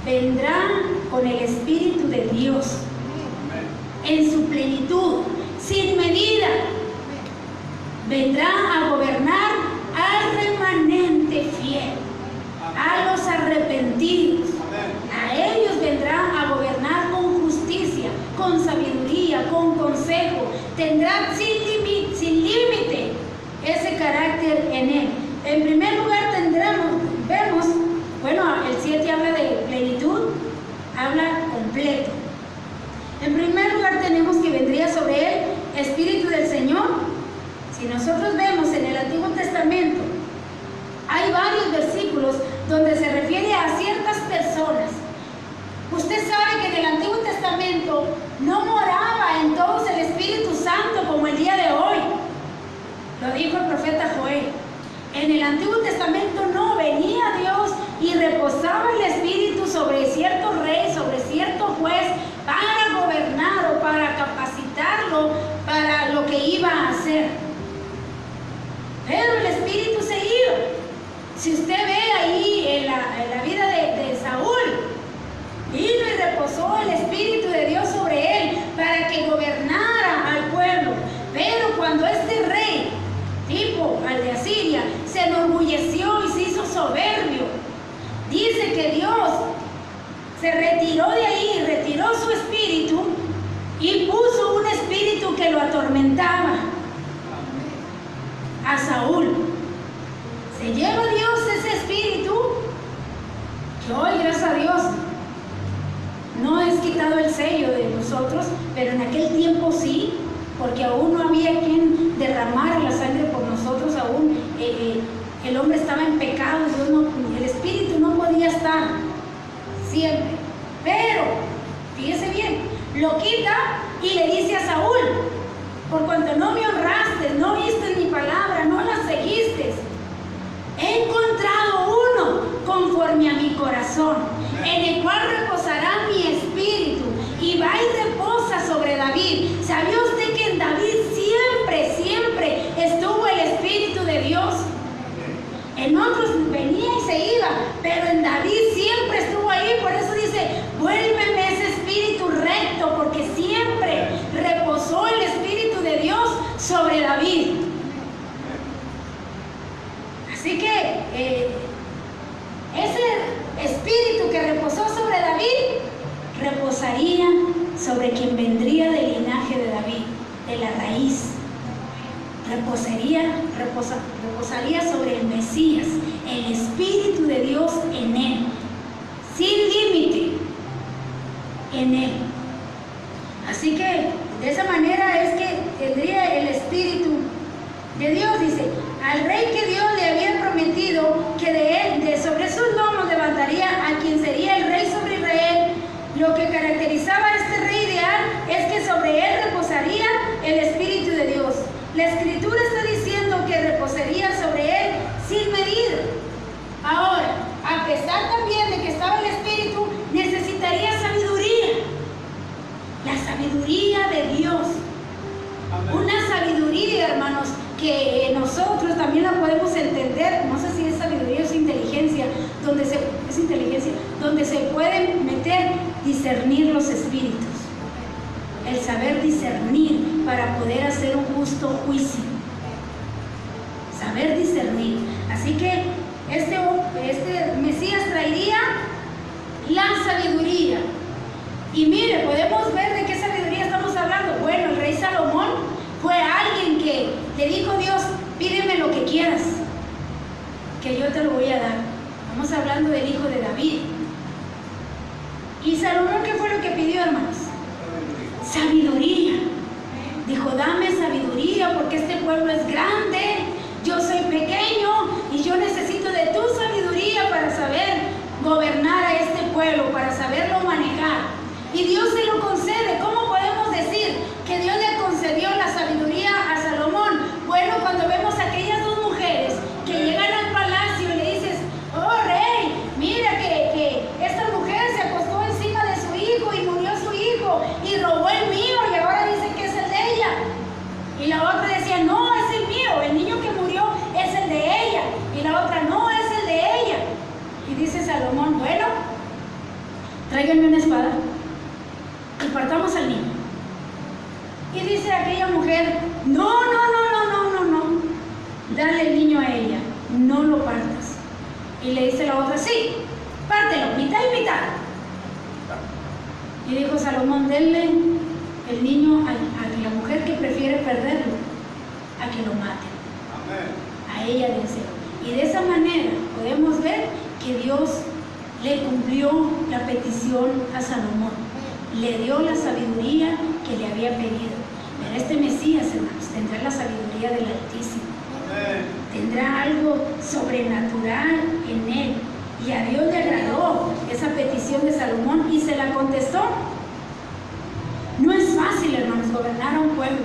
vendrá con el Espíritu de Dios en su plenitud, sin medida. Vendrá a gobernar al remanente fiel, a los arrepentidos. A ellos vendrá a gobernar con justicia. donde se refiere a ciertas personas. Usted sabe que en el Antiguo Testamento no moraba en todos el Espíritu Santo como el día de hoy. Lo dijo el profeta Joel. En el Antiguo Testamento no, venía Dios y reposaba el Espíritu sobre cierto rey, sobre cierto juez, para gobernar o para capacitarlo para lo que iba a hacer. Pero el Espíritu se iba. Si usted ve ahí en la vida de Saúl, vino y reposó el Espíritu de Dios sobre él para que gobernara al pueblo. Pero cuando este rey, tipo al de Asiria, se enorgulleció y se hizo soberbio, dice que Dios se retiró de ahí, retiró su espíritu y puso un espíritu que lo atormentaba a Saúl. Se lleva Dios ese espíritu, que hoy, gracias a Dios, no es quitado el sello de nosotros, pero en aquel tiempo sí, porque aún no había quien derramara la sangre por nosotros, aún el hombre estaba en pecado, el espíritu no podía estar siempre. Pero, fíjese bien, lo quita y le dice a Saúl: por cuanto no me honraste, no oíste mi palabra, no la seguiste, he encontrado uno conforme a mi corazón, en el cual reposará mi espíritu, y va y reposa sobre David. ¿Sabía usted que en David siempre estuvo el Espíritu de Dios? En otros venía y se iba, pero en David siempre estuvo ahí. Por eso dice: vuélveme ese espíritu recto, porque siempre reposó el Espíritu de Dios sobre David. Así que ese espíritu que reposó sobre David reposaría sobre quien vendría del linaje de David, de la raíz. Reposaría sobre el Mesías, el Espíritu de Dios en él, sin límite en él. Así que de esa manera es que tendría el Espíritu de Dios. Dice: al rey que Dios le había prometido que de sobre sus lomos levantaría a quien sería el rey sobre Israel. Lo que caracterizaba a este rey ideal es que sobre él reposaría el Espíritu de Dios. La Escritura está diciendo que reposaría sobre él sin medida. Ahora, a pesar también de que estaba el Espíritu, necesitaría sabiduría. La sabiduría de Dios. Una sabiduría, hermanos, que nosotros también la podemos entender. No sé si es sabiduría o es inteligencia, donde se pueden meter discernir los espíritus. El saber discernir para poder hacer un justo juicio. Saber discernir. Así que este Mesías traería la sabiduría. Y mire, podemos ver de qué sabiduría estamos hablando. Bueno, el rey Salomón fue alguien que le dijo a Dios: pídeme lo que quieras, que yo te lo voy a dar. Estamos hablando del hijo de David. ¿Y Salomón qué fue lo que pidió, hermanos? Sabiduría. Dijo: dame sabiduría, porque este pueblo es grande, yo soy pequeño y yo necesito de tu sabiduría para saber gobernar a este pueblo, para saberlo manejar. Y Dios se lo concede. ¿Cómo podemos decir que Dios le concedió la sabiduría a Salomón? Bueno, cuando vemos a aquellas dos mujeres que llegan al palacio y le dices: oh rey, mira que esta mujer se acostó encima de su hijo y murió su hijo y robó el mío y ahora dice que es el de ella. Y la otra decía: no, es el mío, el niño que murió es el de ella. Y la otra: no, es el de ella. Y dice Salomón: bueno, tráiganme una espada y partamos al niño. Y dice aquella mujer: no, dale el niño a ella, no lo partas. Y le dice la otra: sí, pártelo, mitad y mitad. Y dijo Salomón: denle el niño a la mujer que prefiere perderlo, a que lo maten. A ella dénselo. Y de esa manera podemos ver que Dios le cumplió la petición a Salomón. Le dio la sabiduría que le había pedido. Pero este Mesías, hermanos, tendrá la sabiduría del Altísimo. Tendrá algo sobrenatural en él. Y gobernar a un pueblo.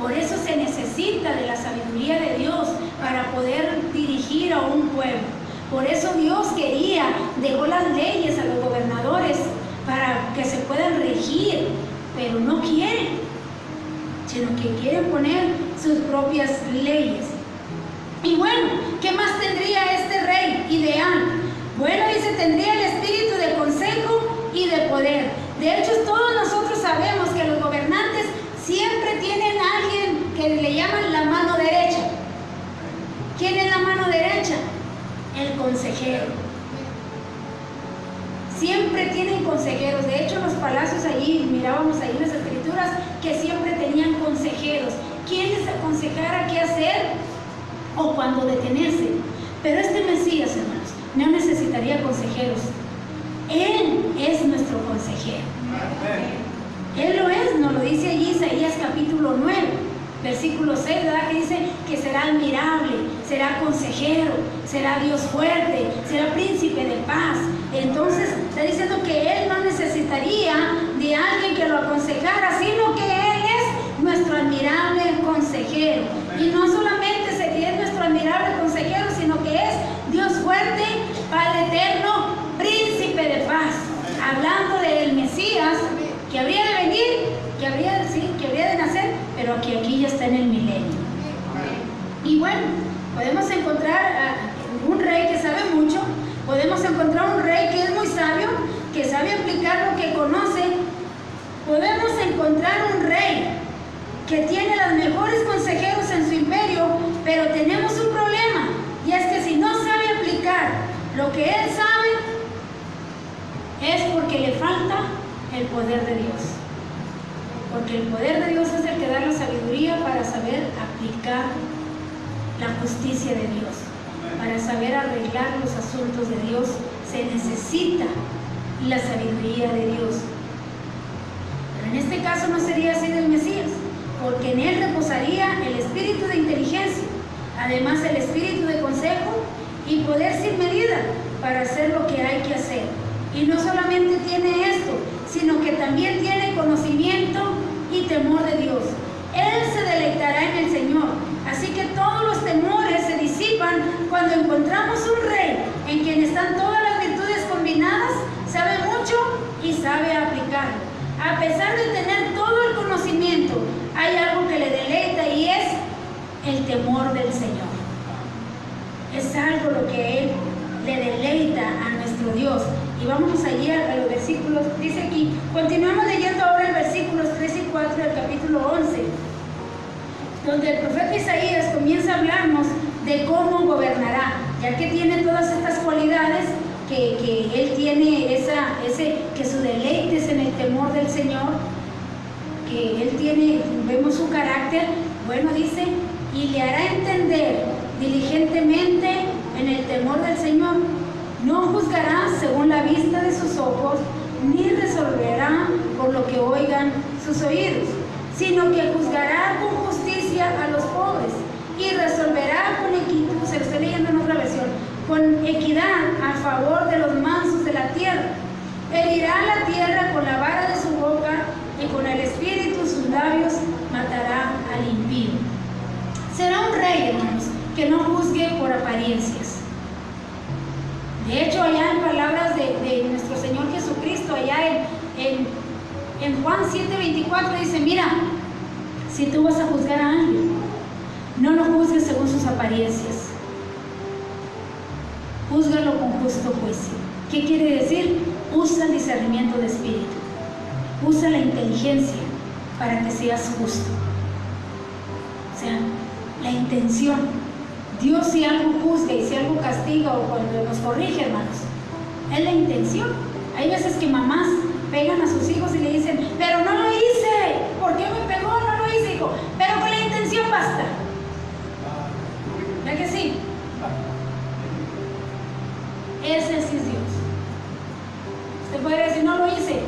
Por eso se necesita de la sabiduría de Dios para poder dirigir a un pueblo. Por eso Dios dejó las leyes a los gobernadores para que se puedan regir, pero no quieren, sino que quieren poner sus propias leyes. Y bueno, ¿qué más tendría este rey ideal? Bueno, dice, tendría el espíritu de consejo y de poder. De hecho, todos nosotros sabemos que los gobernantes siempre tienen a alguien que le llaman la mano derecha. ¿Quién es la mano derecha? El consejero. Siempre tienen consejeros. De hecho, en los palacios allí, mirábamos ahí en las escrituras, que siempre tenían consejeros. ¿Quién les aconsejara qué hacer o cuándo detenerse? Pero este Mesías, hermanos, no necesitaría consejeros. Él es nuestro consejero. Él lo es, nos lo dice allí Isaías capítulo 9, versículo 6, ¿verdad? Que dice que será admirable, será consejero, será Dios fuerte, será príncipe de paz. Entonces está diciendo que Él no necesitaría de alguien que lo aconsejara, sino que Él es nuestro admirable consejero. Y no solamente es nuestro admirable consejero, sino que es Dios fuerte, Padre eterno, príncipe de paz. Hablando del Mesías que habría de venir, que habría de nacer, pero que aquí ya está en el milenio. Y bueno, podemos encontrar a un rey que sabe mucho, podemos encontrar un rey que es muy sabio, que sabe aplicar lo que conoce. Podemos encontrar un rey que tiene los mejores consejeros en su imperio, pero tenemos un problema, y es que si no sabe aplicar lo que él sabe, es porque le falta el poder de Dios. Porque el poder de Dios es el que da la sabiduría para saber aplicar la justicia de Dios. Para saber arreglar los asuntos de Dios se necesita la sabiduría de Dios. Pero en este caso no sería así del Mesías, porque en él reposaría el espíritu de inteligencia, además el espíritu de consejo y poder sin medida para hacer lo que hay que hacer. Y no solamente tiene esto, sino que también tiene conocimiento y temor de Dios. Él se deleitará en el Señor. Así que todos los temores se disipan cuando encontramos un rey en quien están todas las virtudes combinadas, sabe mucho y sabe aplicarlo. A pesar de tener todo el conocimiento, hay algo que le deleita y es el temor del Señor. Es algo lo que Él le deleita a nuestro Dios. Y vamos allí a los versículos, dice aquí, continuamos leyendo ahora el versículos 3 y 4 del capítulo 11, donde el profeta Isaías comienza a hablarnos de cómo gobernará, ya que tiene todas estas cualidades, que él tiene que su deleite es en el temor del Señor, que él tiene, vemos su carácter, bueno, dice, y le hará entender diligentemente en el temor del Señor. No juzgará según la vista de sus ojos, ni resolverá por lo que oigan sus oídos, sino que juzgará con justicia a los pobres y resolverá con equidad, se lo estoy leyendo en otra versión, con equidad a favor de los mansos de la tierra. Herirá la tierra con la vara de su boca y con el espíritu sus labios matará al impío. Será un rey, hermanos, que no juzgue por apariencias. De hecho, allá en palabras de nuestro Señor Jesucristo, allá en Juan 7:24 dice, mira, si tú vas a juzgar a alguien, no lo juzgues según sus apariencias, júzgalo con justo juicio. ¿Qué quiere decir? Usa el discernimiento de espíritu, usa la inteligencia para que seas justo. O sea, la intención. Dios, si algo juzga y si algo castiga o cuando nos corrige, hermanos, es la intención. Hay veces que mamás pegan a sus hijos y le dicen, pero no lo hice, ¿por qué me pegó? No lo hice, hijo, pero con la intención basta. ¿Verdad que sí? Ese sí es Dios. Usted puede decir, no lo hice,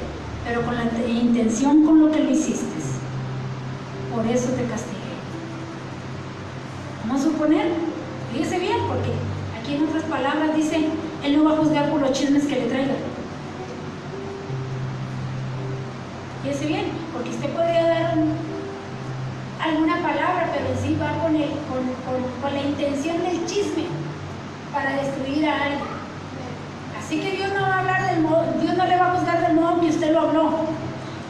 pero con la intención con lo que lo hiciste. Por eso te castigué. Vamos a suponer, fíjese bien, porque aquí en otras palabras dice, Él no va a juzgar por los chismes que le traigan. Fíjese bien, porque usted podría dar alguna palabra, pero en sí va con la intención del chisme para destruir a alguien. Así que Dios no va a hablar del modo, Dios no le va a juzgar del modo que usted lo habló,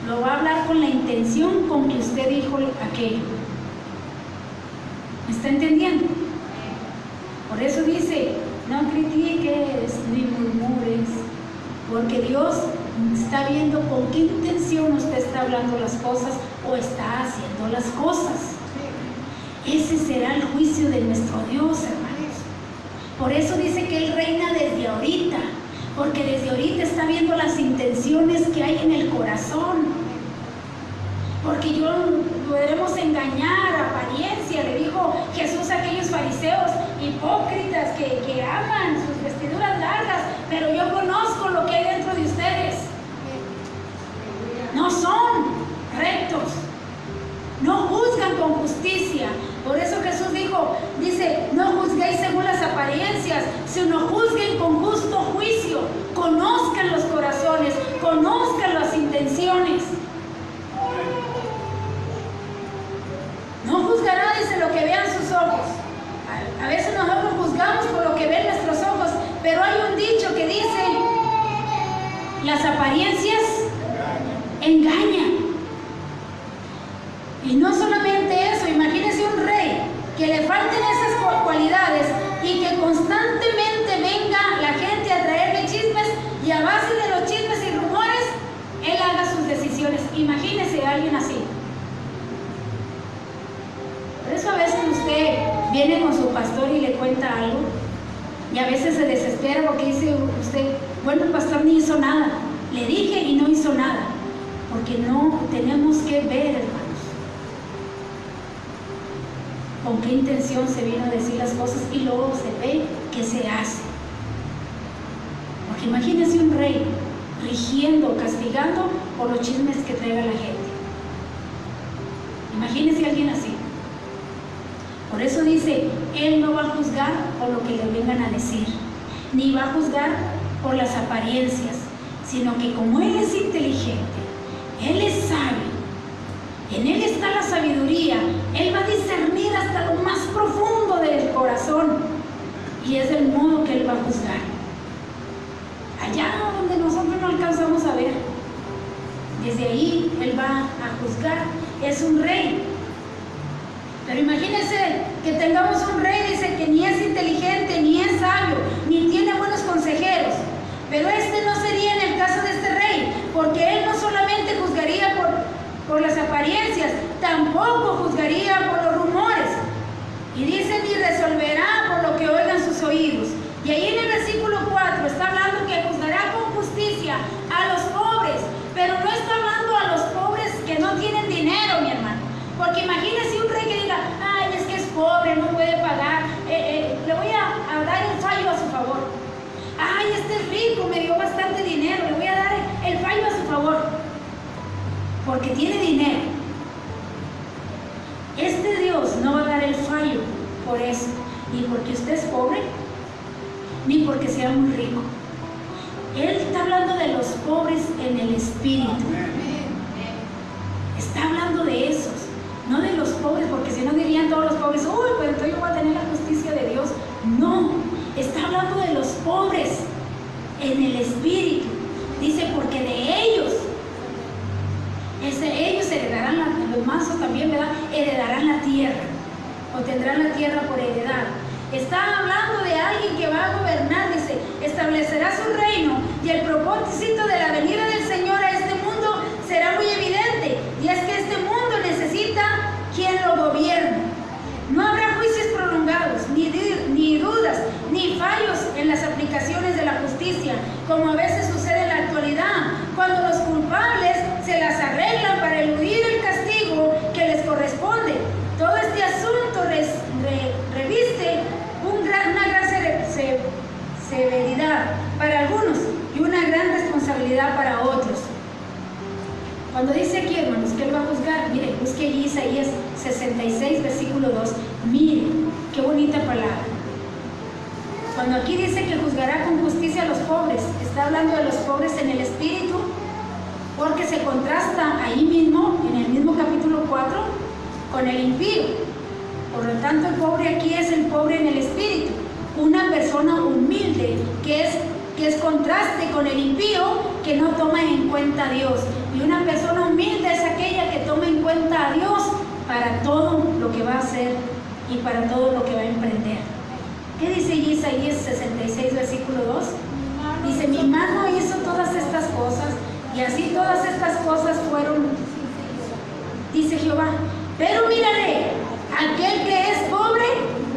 lo va a hablar con la intención con que usted dijo aquello. ¿Me está entendiendo? Por eso dice, no critiques ni murmures, porque Dios está viendo con qué intención usted está hablando las cosas o está haciendo las cosas. Ese será el juicio de nuestro Dios, hermanos. Por eso dice que Él reina desde ahorita, porque desde ahorita está viendo las intenciones que hay en el corazón. Porque yo podremos engañar, apariencia, le dijo Jesús a aquellos fariseos hipócritas que aman sus vestiduras largas, pero yo conozco lo que hay dentro de ustedes. No son rectos, no juzgan con justicia. Por eso Jesús dice, no juzguéis según las apariencias, sino juzguen con justo juicio, conozcan los corazones, conozcan las intenciones. No juzgará, dice, lo que vean sus ojos. A veces nosotros juzgamos por lo que ven nuestros ojos, pero hay un dicho que dice, las apariencias engañan. Y no solamente eso, imagínese un rey que le falten esas cualidades y que constantemente venga la gente a traerle chismes y a base de los chismes y rumores, él haga sus decisiones. Imagínese a alguien así. Por eso a veces usted viene con su pastor y le cuenta algo y a veces se desespera porque dice usted, bueno, el pastor ni hizo nada, le dije y no hizo nada, porque no tenemos que ver, hermanos, con qué intención se vino a decir las cosas y luego se ve que se hace. Porque imagínese un rey rigiendo, castigando por los chismes que traiga la gente. Imagínese a alguien así. Por eso dice, Él no va a juzgar por lo que le vengan a decir, ni va a juzgar por las apariencias, sino que como Él es inteligente, Él es sabio, en Él está la sabiduría, Él va a discernir hasta lo más profundo del corazón, y es el modo que Él va a juzgar. Allá donde nosotros no alcanzamos a ver, desde ahí Él va a juzgar. Es un rey. Pero imagínense que tengamos un rey, dice que ni es inteligente, ni es sabio, ni tiene buenos consejeros. Pero este no sería en el caso de este rey, porque él no solamente juzgaría por las apariencias, tampoco juzgaría por los rumores. Y dice, ni resolverá por lo que oigan sus oídos. Y ahí en el versículo 4 está hablando que juzgará con justicia a los pobres, pero no está hablando a los pobres que no tienen dinero, mi hermano. Porque imagínese un rey que diga, ay, es que es pobre, no puede pagar, le voy a dar el fallo a su favor. Ay, este es rico, me dio bastante dinero, le voy a dar el fallo a su favor. Porque tiene dinero. Este Dios no va a dar el fallo por eso, ni porque usted es pobre, ni porque sea muy rico. Él está hablando de los pobres en el espíritu. Está hablando de esos. No de los pobres, porque si no dirían todos los pobres, uy, pues entonces yo voy a tener la justicia de Dios. No, está hablando de los pobres en el espíritu. Dice, porque de ellos heredarán, los mansos también, ¿verdad? Heredarán la tierra, o tendrán la tierra por heredad. Está hablando de alguien que va a gobernar, dice, establecerá su reino, y el propósito de la venida del Señor a este mundo será muy evidente, y es que este mundo necesita quien lo gobierne. No habrá juicios prolongados, ni dudas, ni fallos en las aplicaciones de la justicia, como a veces sucede en la actualidad, cuando los culpables se las arreglan para eludir el castigo que les corresponde. Todo este asunto reviste una gran severidad para algunos y una gran responsabilidad para otros. Cuando dice aquí, hermanos, que Él va a juzgar, mire, busque allí Isaías 66, versículo 2. Mire, qué bonita palabra. Cuando aquí dice que juzgará con justicia a los pobres, ¿está hablando de los pobres en el espíritu porque se contrasta ahí mismo, en el mismo capítulo 4, con el impío. Por lo tanto, el pobre aquí es el pobre en el espíritu, una persona humilde que es contraste con el impío que no toma en cuenta a Dios. Y una persona humilde es aquella que toma en cuenta a Dios para todo lo que va a hacer y para todo lo que va a emprender. ¿Qué dice Isaías 66, versículo 2? Dice: mi mano hizo todas estas cosas, y así todas estas cosas fueron, dice Jehová. Pero miraré aquel que es pobre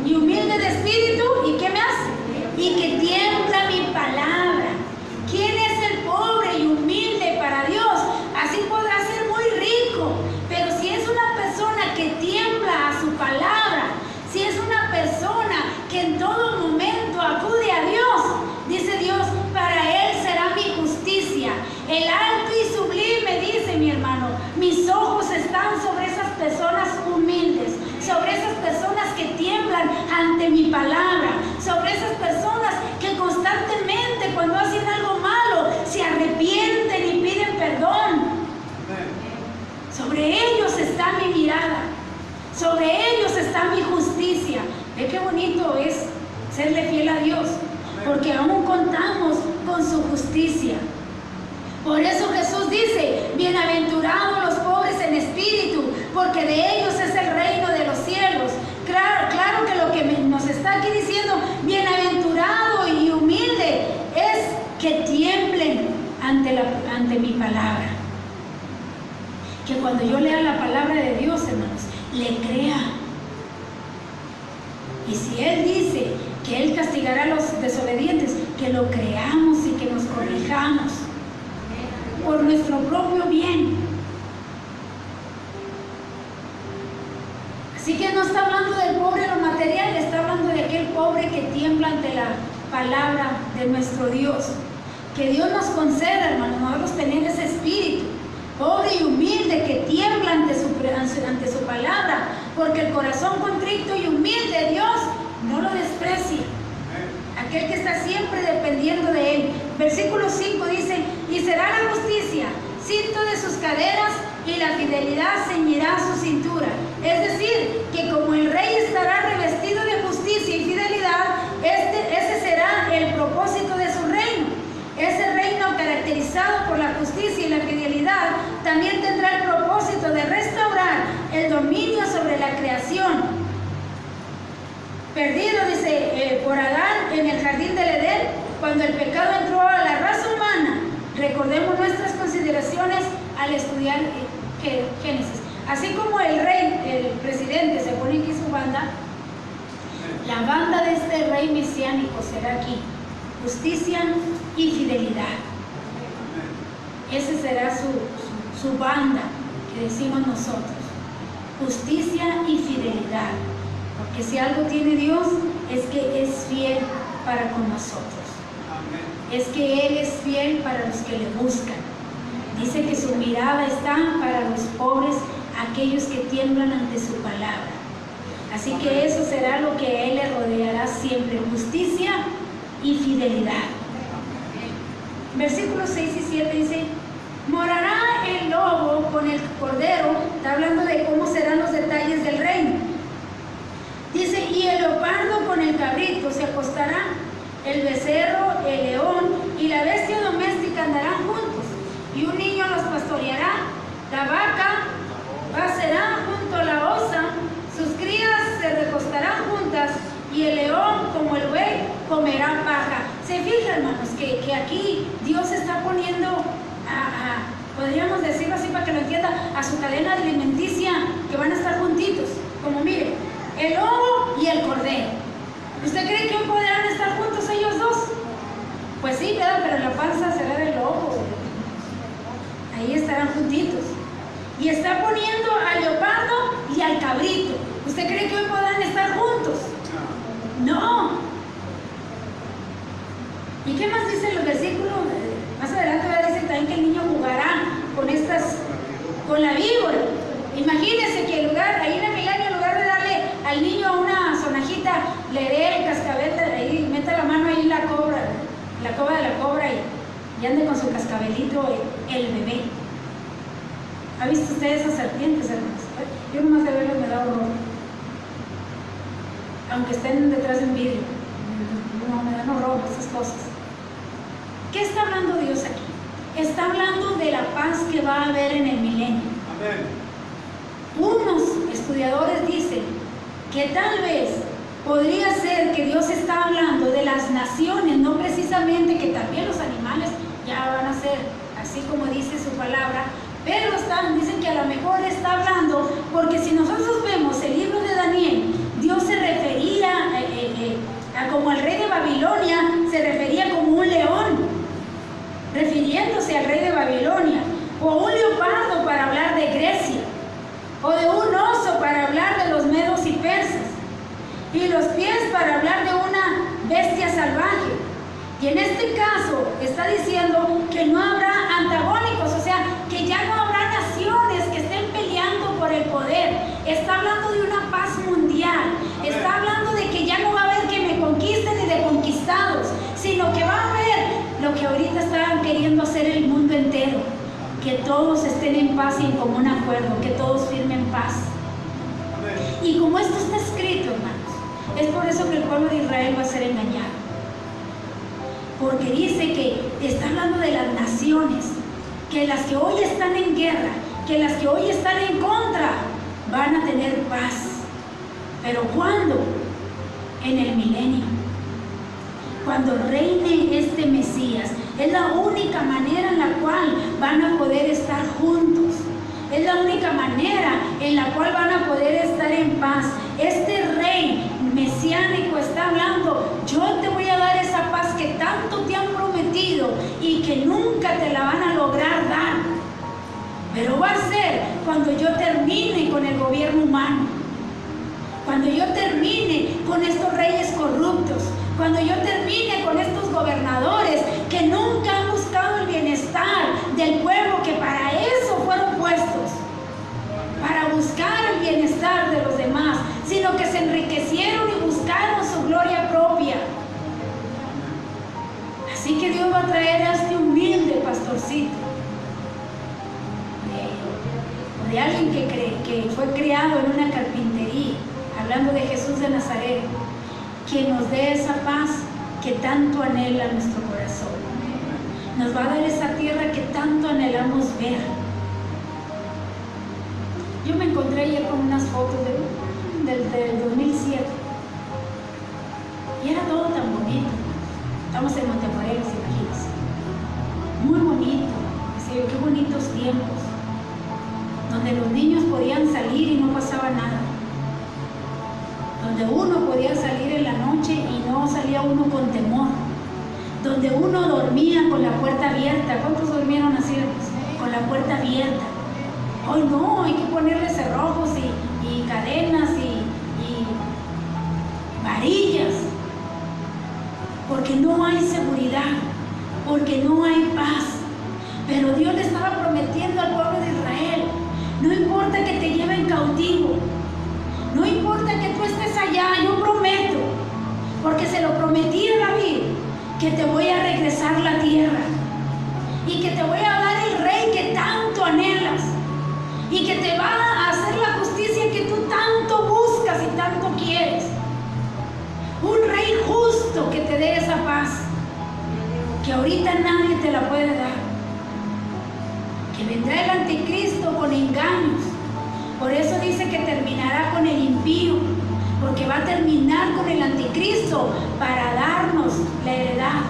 y humilde de espíritu, ¿y qué me hace? Y que tiembla mi palabra. ¿Quién es el pobre y humilde para Dios? Así podrá ser muy rico, pero si es una persona que tiembla a su palabra, si es una persona que en todo momento acude a Dios, dice Dios, para él será mi justicia. El alto y sublime, dice mi hermano, mis ojos están sobre esas personas humildes, sobre esas personas que tiemblan ante mi palabra, sobre esas personas que constantemente cuando hacen algo malo se arrepienten y piden perdón. Sobre ellos está mi mirada, sobre ellos está mi justicia. Ve qué bonito es serle fiel a Dios, porque aún contamos con su justicia. Por eso Jesús dice: bienaventurados los pobres en espíritu, porque de ellos es el reino de los cielos. Claro que lo que nos está aquí diciendo, bienaventurado y humilde, es que tiemblen ante mi palabra. Que cuando yo lea la palabra de Dios, hermanos, le crea. Y si Él dice que Él castigará a los desobedientes, que lo creamos y que nos corrijamos por nuestro propio bien. Así que no está hablando del pobre en lo material, está hablando de aquel pobre que tiembla ante la palabra de nuestro Dios. Que Dios nos conceda, hermanos, nosotros tener ese espíritu pobre y humilde que tiembla ante su palabra, porque el corazón contrito y humilde Dios no lo desprecia. Aquel que está siempre dependiendo de Él. Versículo 5 dice: y será la justicia cinto de sus caderas, y la fidelidad ceñirá su cintura. Es decir, que como el rey estará revestido de justicia y fidelidad, ese será el propósito de su reino. Ese reino caracterizado por la justicia y la fidelidad también tendrá el propósito de restaurar el dominio sobre la creación. Perdido, dice, por Adán en el jardín del Edén, cuando el pecado entró a la raza humana. Recordemos nuestras consideraciones al estudiar Génesis. Así como el rey, el presidente, se pone aquí su banda, la banda de este rey mesiánico será aquí: justicia y fidelidad. Esa será su banda que decimos nosotros: justicia y fidelidad. Porque si algo tiene Dios, es que es fiel para con nosotros. Es que Él es fiel para los que le buscan. Dice que su mirada está para los pobres, aquellos que tiemblan ante su palabra. Así que eso será lo que a Él le rodeará siempre: justicia y fidelidad. Versículos 6 y 7 dice: morará el lobo con el cordero. Está hablando de cómo serán los detalles del reino. Dice: y el leopardo con el cabrito se acostará, el becerro, el león y la bestia doméstica andarán juntos, y un niño los pastoreará. La vaca pacerá junto a la osa, sus crías se recostarán juntas, y el león como el buey comerá paja. Se fijan, hermanos, que aquí Dios está poniendo podríamos decirlo así para que lo entienda, a su cadena alimenticia, que van a estar juntitos. Como mire, el lobo y el cordero. ¿Usted cree que hoy podrán estar juntos ellos dos? Pues sí, pero la panza será del lobo. Ahí estarán juntitos. Y está poniendo al leopardo y al cabrito. ¿Usted cree que hoy podrán estar juntos? No. ¿Y qué más dice el versículo? Más adelante va a decir también que el niño jugará con la víbora. Imagínense que ahí en el milenio, en lugar de darle al niño una sonajita, le dé el cascabel, ahí meta la mano ahí en la cova de la cobra y ande con su cascabelito el bebé. ¿Ha visto usted esas serpientes, hermanos? Yo nomás de verlas me da horror. Aunque estén detrás de un vidrio. No, me dan horror esas cosas. ¿Qué está hablando Dios aquí? Está hablando de la paz que va a haber en el milenio. Amén. Unos estudiadores dicen que tal vez podría ser que Dios está hablando de las naciones, no precisamente que también los animales ya van a ser así como dice su palabra, pero dicen que a lo mejor está hablando, porque si nosotros vemos el libro de Daniel, Dios se refería a como al rey de Babilonia, se refería como un león, refiriéndose al rey de Babilonia, o un leopardo para hablar de Grecia, o de un oso para hablar de los medos y persas, y los pies para hablar de una bestia salvaje. Y en este caso está diciendo que no habrá antagónicos, o sea, que ya no habrá naciones que estén peleando por el poder. Está hablando de una paz mundial, está hablando de que ya no va a haber que me conquisten ni de conquistados, sino que va a haber lo que ahorita están queriendo hacer el mundo entero, que todos estén en paz y en común acuerdo, que todos firmen paz. Y como esto está escrito, hermanos, es por eso que el pueblo de Israel va a ser engañado. Porque dice que está hablando de las naciones, que las que hoy están en guerra, que las que hoy están en contra, van a tener paz. ¿Pero cuándo? En el milenio. Cuando reine este Mesías. Es la única manera en la cual van a poder estar juntos. Es la única manera en la cual van a poder estar en paz. Este rey mesiánico está hablando: yo te voy a dar esa paz que tanto te han prometido y que nunca te la van a lograr dar. Pero va a ser cuando yo termine con el gobierno humano, cuando yo termine con estos reyes corruptos, cuando yo termine con estos gobernadores que nunca han buscado el bienestar del pueblo, que para eso fueron puestos, para buscar el bienestar de los demás, sino que se enriquecieron y buscaron su gloria propia. Así que Dios va a traer a este humilde pastorcito, de alguien que fue criado en una carpintería, hablando de Jesús de Nazaret, que nos dé esa paz que tanto anhela nuestro corazón. Nos va a dar esa tierra que tanto anhelamos ver. Yo me encontré ayer con unas fotos del 2007 y era todo tan bonito. Estamos en Montemorelos, imagínense. Muy bonito. Decía yo, qué bonitos tiempos, donde los niños podían salir y no pasaba nada, donde uno podía salir en la noche y no salía uno con temor, donde uno dormía con la puerta abierta. ¿Cuántos durmieron así con la puerta abierta? Hoy no, hay que ponerle cerrojos y cadenas y varillas, porque no hay seguridad, porque no hay paz. Pero Dios le estaba prometiendo al pueblo de Israel: no importa que te lleven cautivo, no importa que tú estés allá, yo prometo, porque se lo prometí a David, que te voy a regresar la tierra y que te voy a dar el rey que tanto anhelas y que te va a hacer la justicia que tú tanto buscas y tanto quieres. Un rey justo que te dé esa paz que ahorita nadie te la puede dar. Que vendrá el anticristo con engaños. Por eso dice que terminará con el impío, porque va a terminar con el anticristo para darnos la heredad,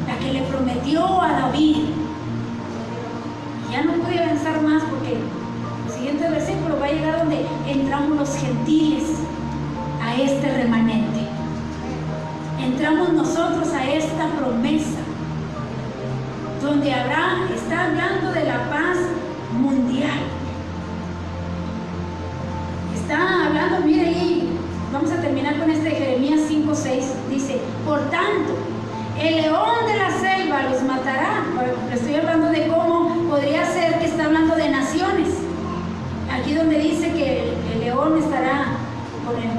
la que le prometió a David. Y ya no pude avanzar más, porque el siguiente versículo va a llegar donde entramos los gentiles a este remanente. Entramos nosotros a esta promesa, donde está hablando de la paz mundial. Está hablando, mire ahí, vamos a terminar con este Jeremías 5:6, dice: por tanto, el león de la selva los matará. Bueno, estoy hablando de cómo podría ser que está hablando de naciones. Aquí donde dice que el león estará con el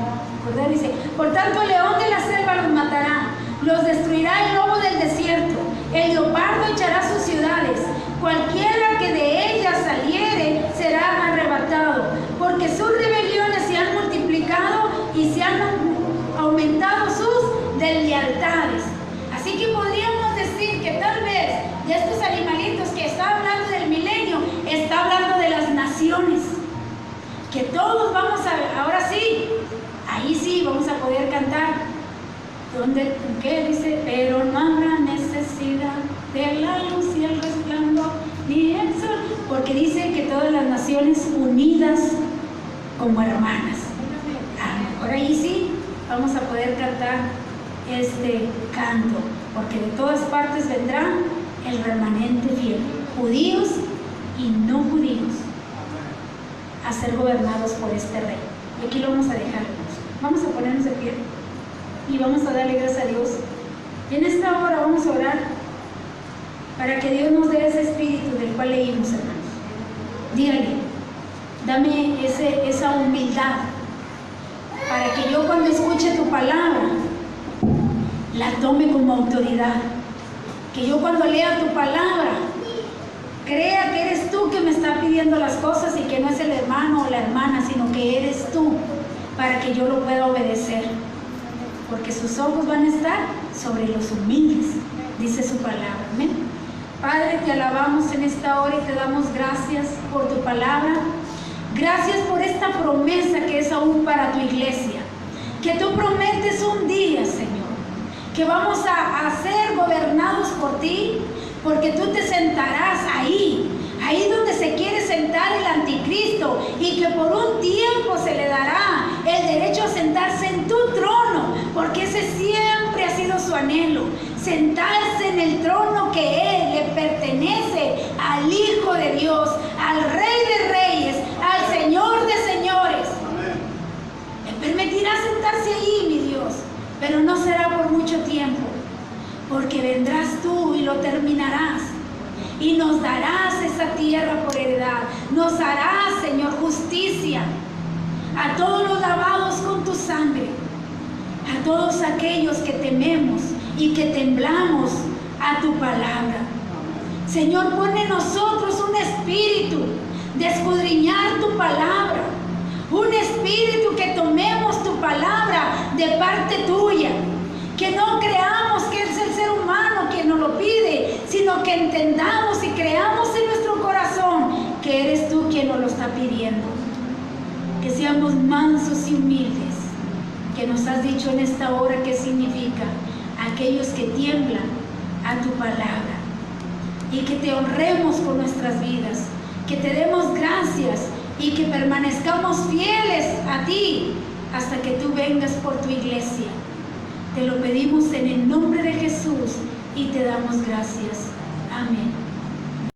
cordero, dice: por tanto, el león de la selva los matará, los destruirá el lobo del desierto, el leopardo echará sus ciudades, cualquiera que de ellas saliere ¿Dónde? ¿Qué dice? Pero no habrá necesidad de la luz y el resplandor, ni el sol, porque dice que todas las naciones unidas como hermanas. Por ahí sí vamos a poder cantar este canto, porque de todas partes vendrá el remanente fiel, judíos y no judíos, a ser gobernados por este rey. Y aquí lo vamos a dejar. Vamos a ponernos de pie y vamos a darle gracias a Dios. Y en esta hora vamos a orar para que Dios nos dé ese espíritu del cual leímos, hermanos. Dígale, dame esa humildad para que yo cuando escuche tu palabra la tome como autoridad. Que yo cuando lea tu palabra crea que eres tú que me está pidiendo las cosas y que no es el hermano o la hermana, sino que eres tú, para que yo lo pueda obedecer. Porque sus ojos van a estar sobre los humildes, dice su palabra. Amén. Padre, te alabamos en esta hora y te damos gracias por tu palabra. Gracias por esta promesa que es aún para tu iglesia. Que tú prometes un día, Señor, que vamos a ser gobernados por ti, porque tú te sentarás ahí donde se quiere sentar el anticristo, y que por un tiempo se le dará el derecho a sentarse en tu trono, porque ese siempre ha sido su anhelo, sentarse en el trono que él le pertenece al Hijo de Dios, al Rey de Reyes, al Señor de Señores. Amén. Le permitirá sentarse ahí, mi Dios, pero no será por mucho tiempo, porque vendrás tú y lo terminarás. Y nos darás esa tierra por heredad. Nos harás, Señor, justicia a todos los lavados con tu sangre, a todos aquellos que tememos y que temblamos a tu palabra. Señor, pon en nosotros un espíritu de escudriñar tu palabra, un espíritu que tomemos tu palabra de parte tuya, que no creamos que es el ser humano quien nos lo pide, sino que entendamos y creamos en nuestro corazón que eres tú quien nos lo está pidiendo. Que seamos mansos y humildes, que nos has dicho en esta hora qué significa, aquellos que tiemblan a tu palabra, y que te honremos con nuestras vidas, que te demos gracias y que permanezcamos fieles a ti hasta que tú vengas por tu iglesia. Te lo pedimos en el nombre de Jesús y te damos gracias. Amén.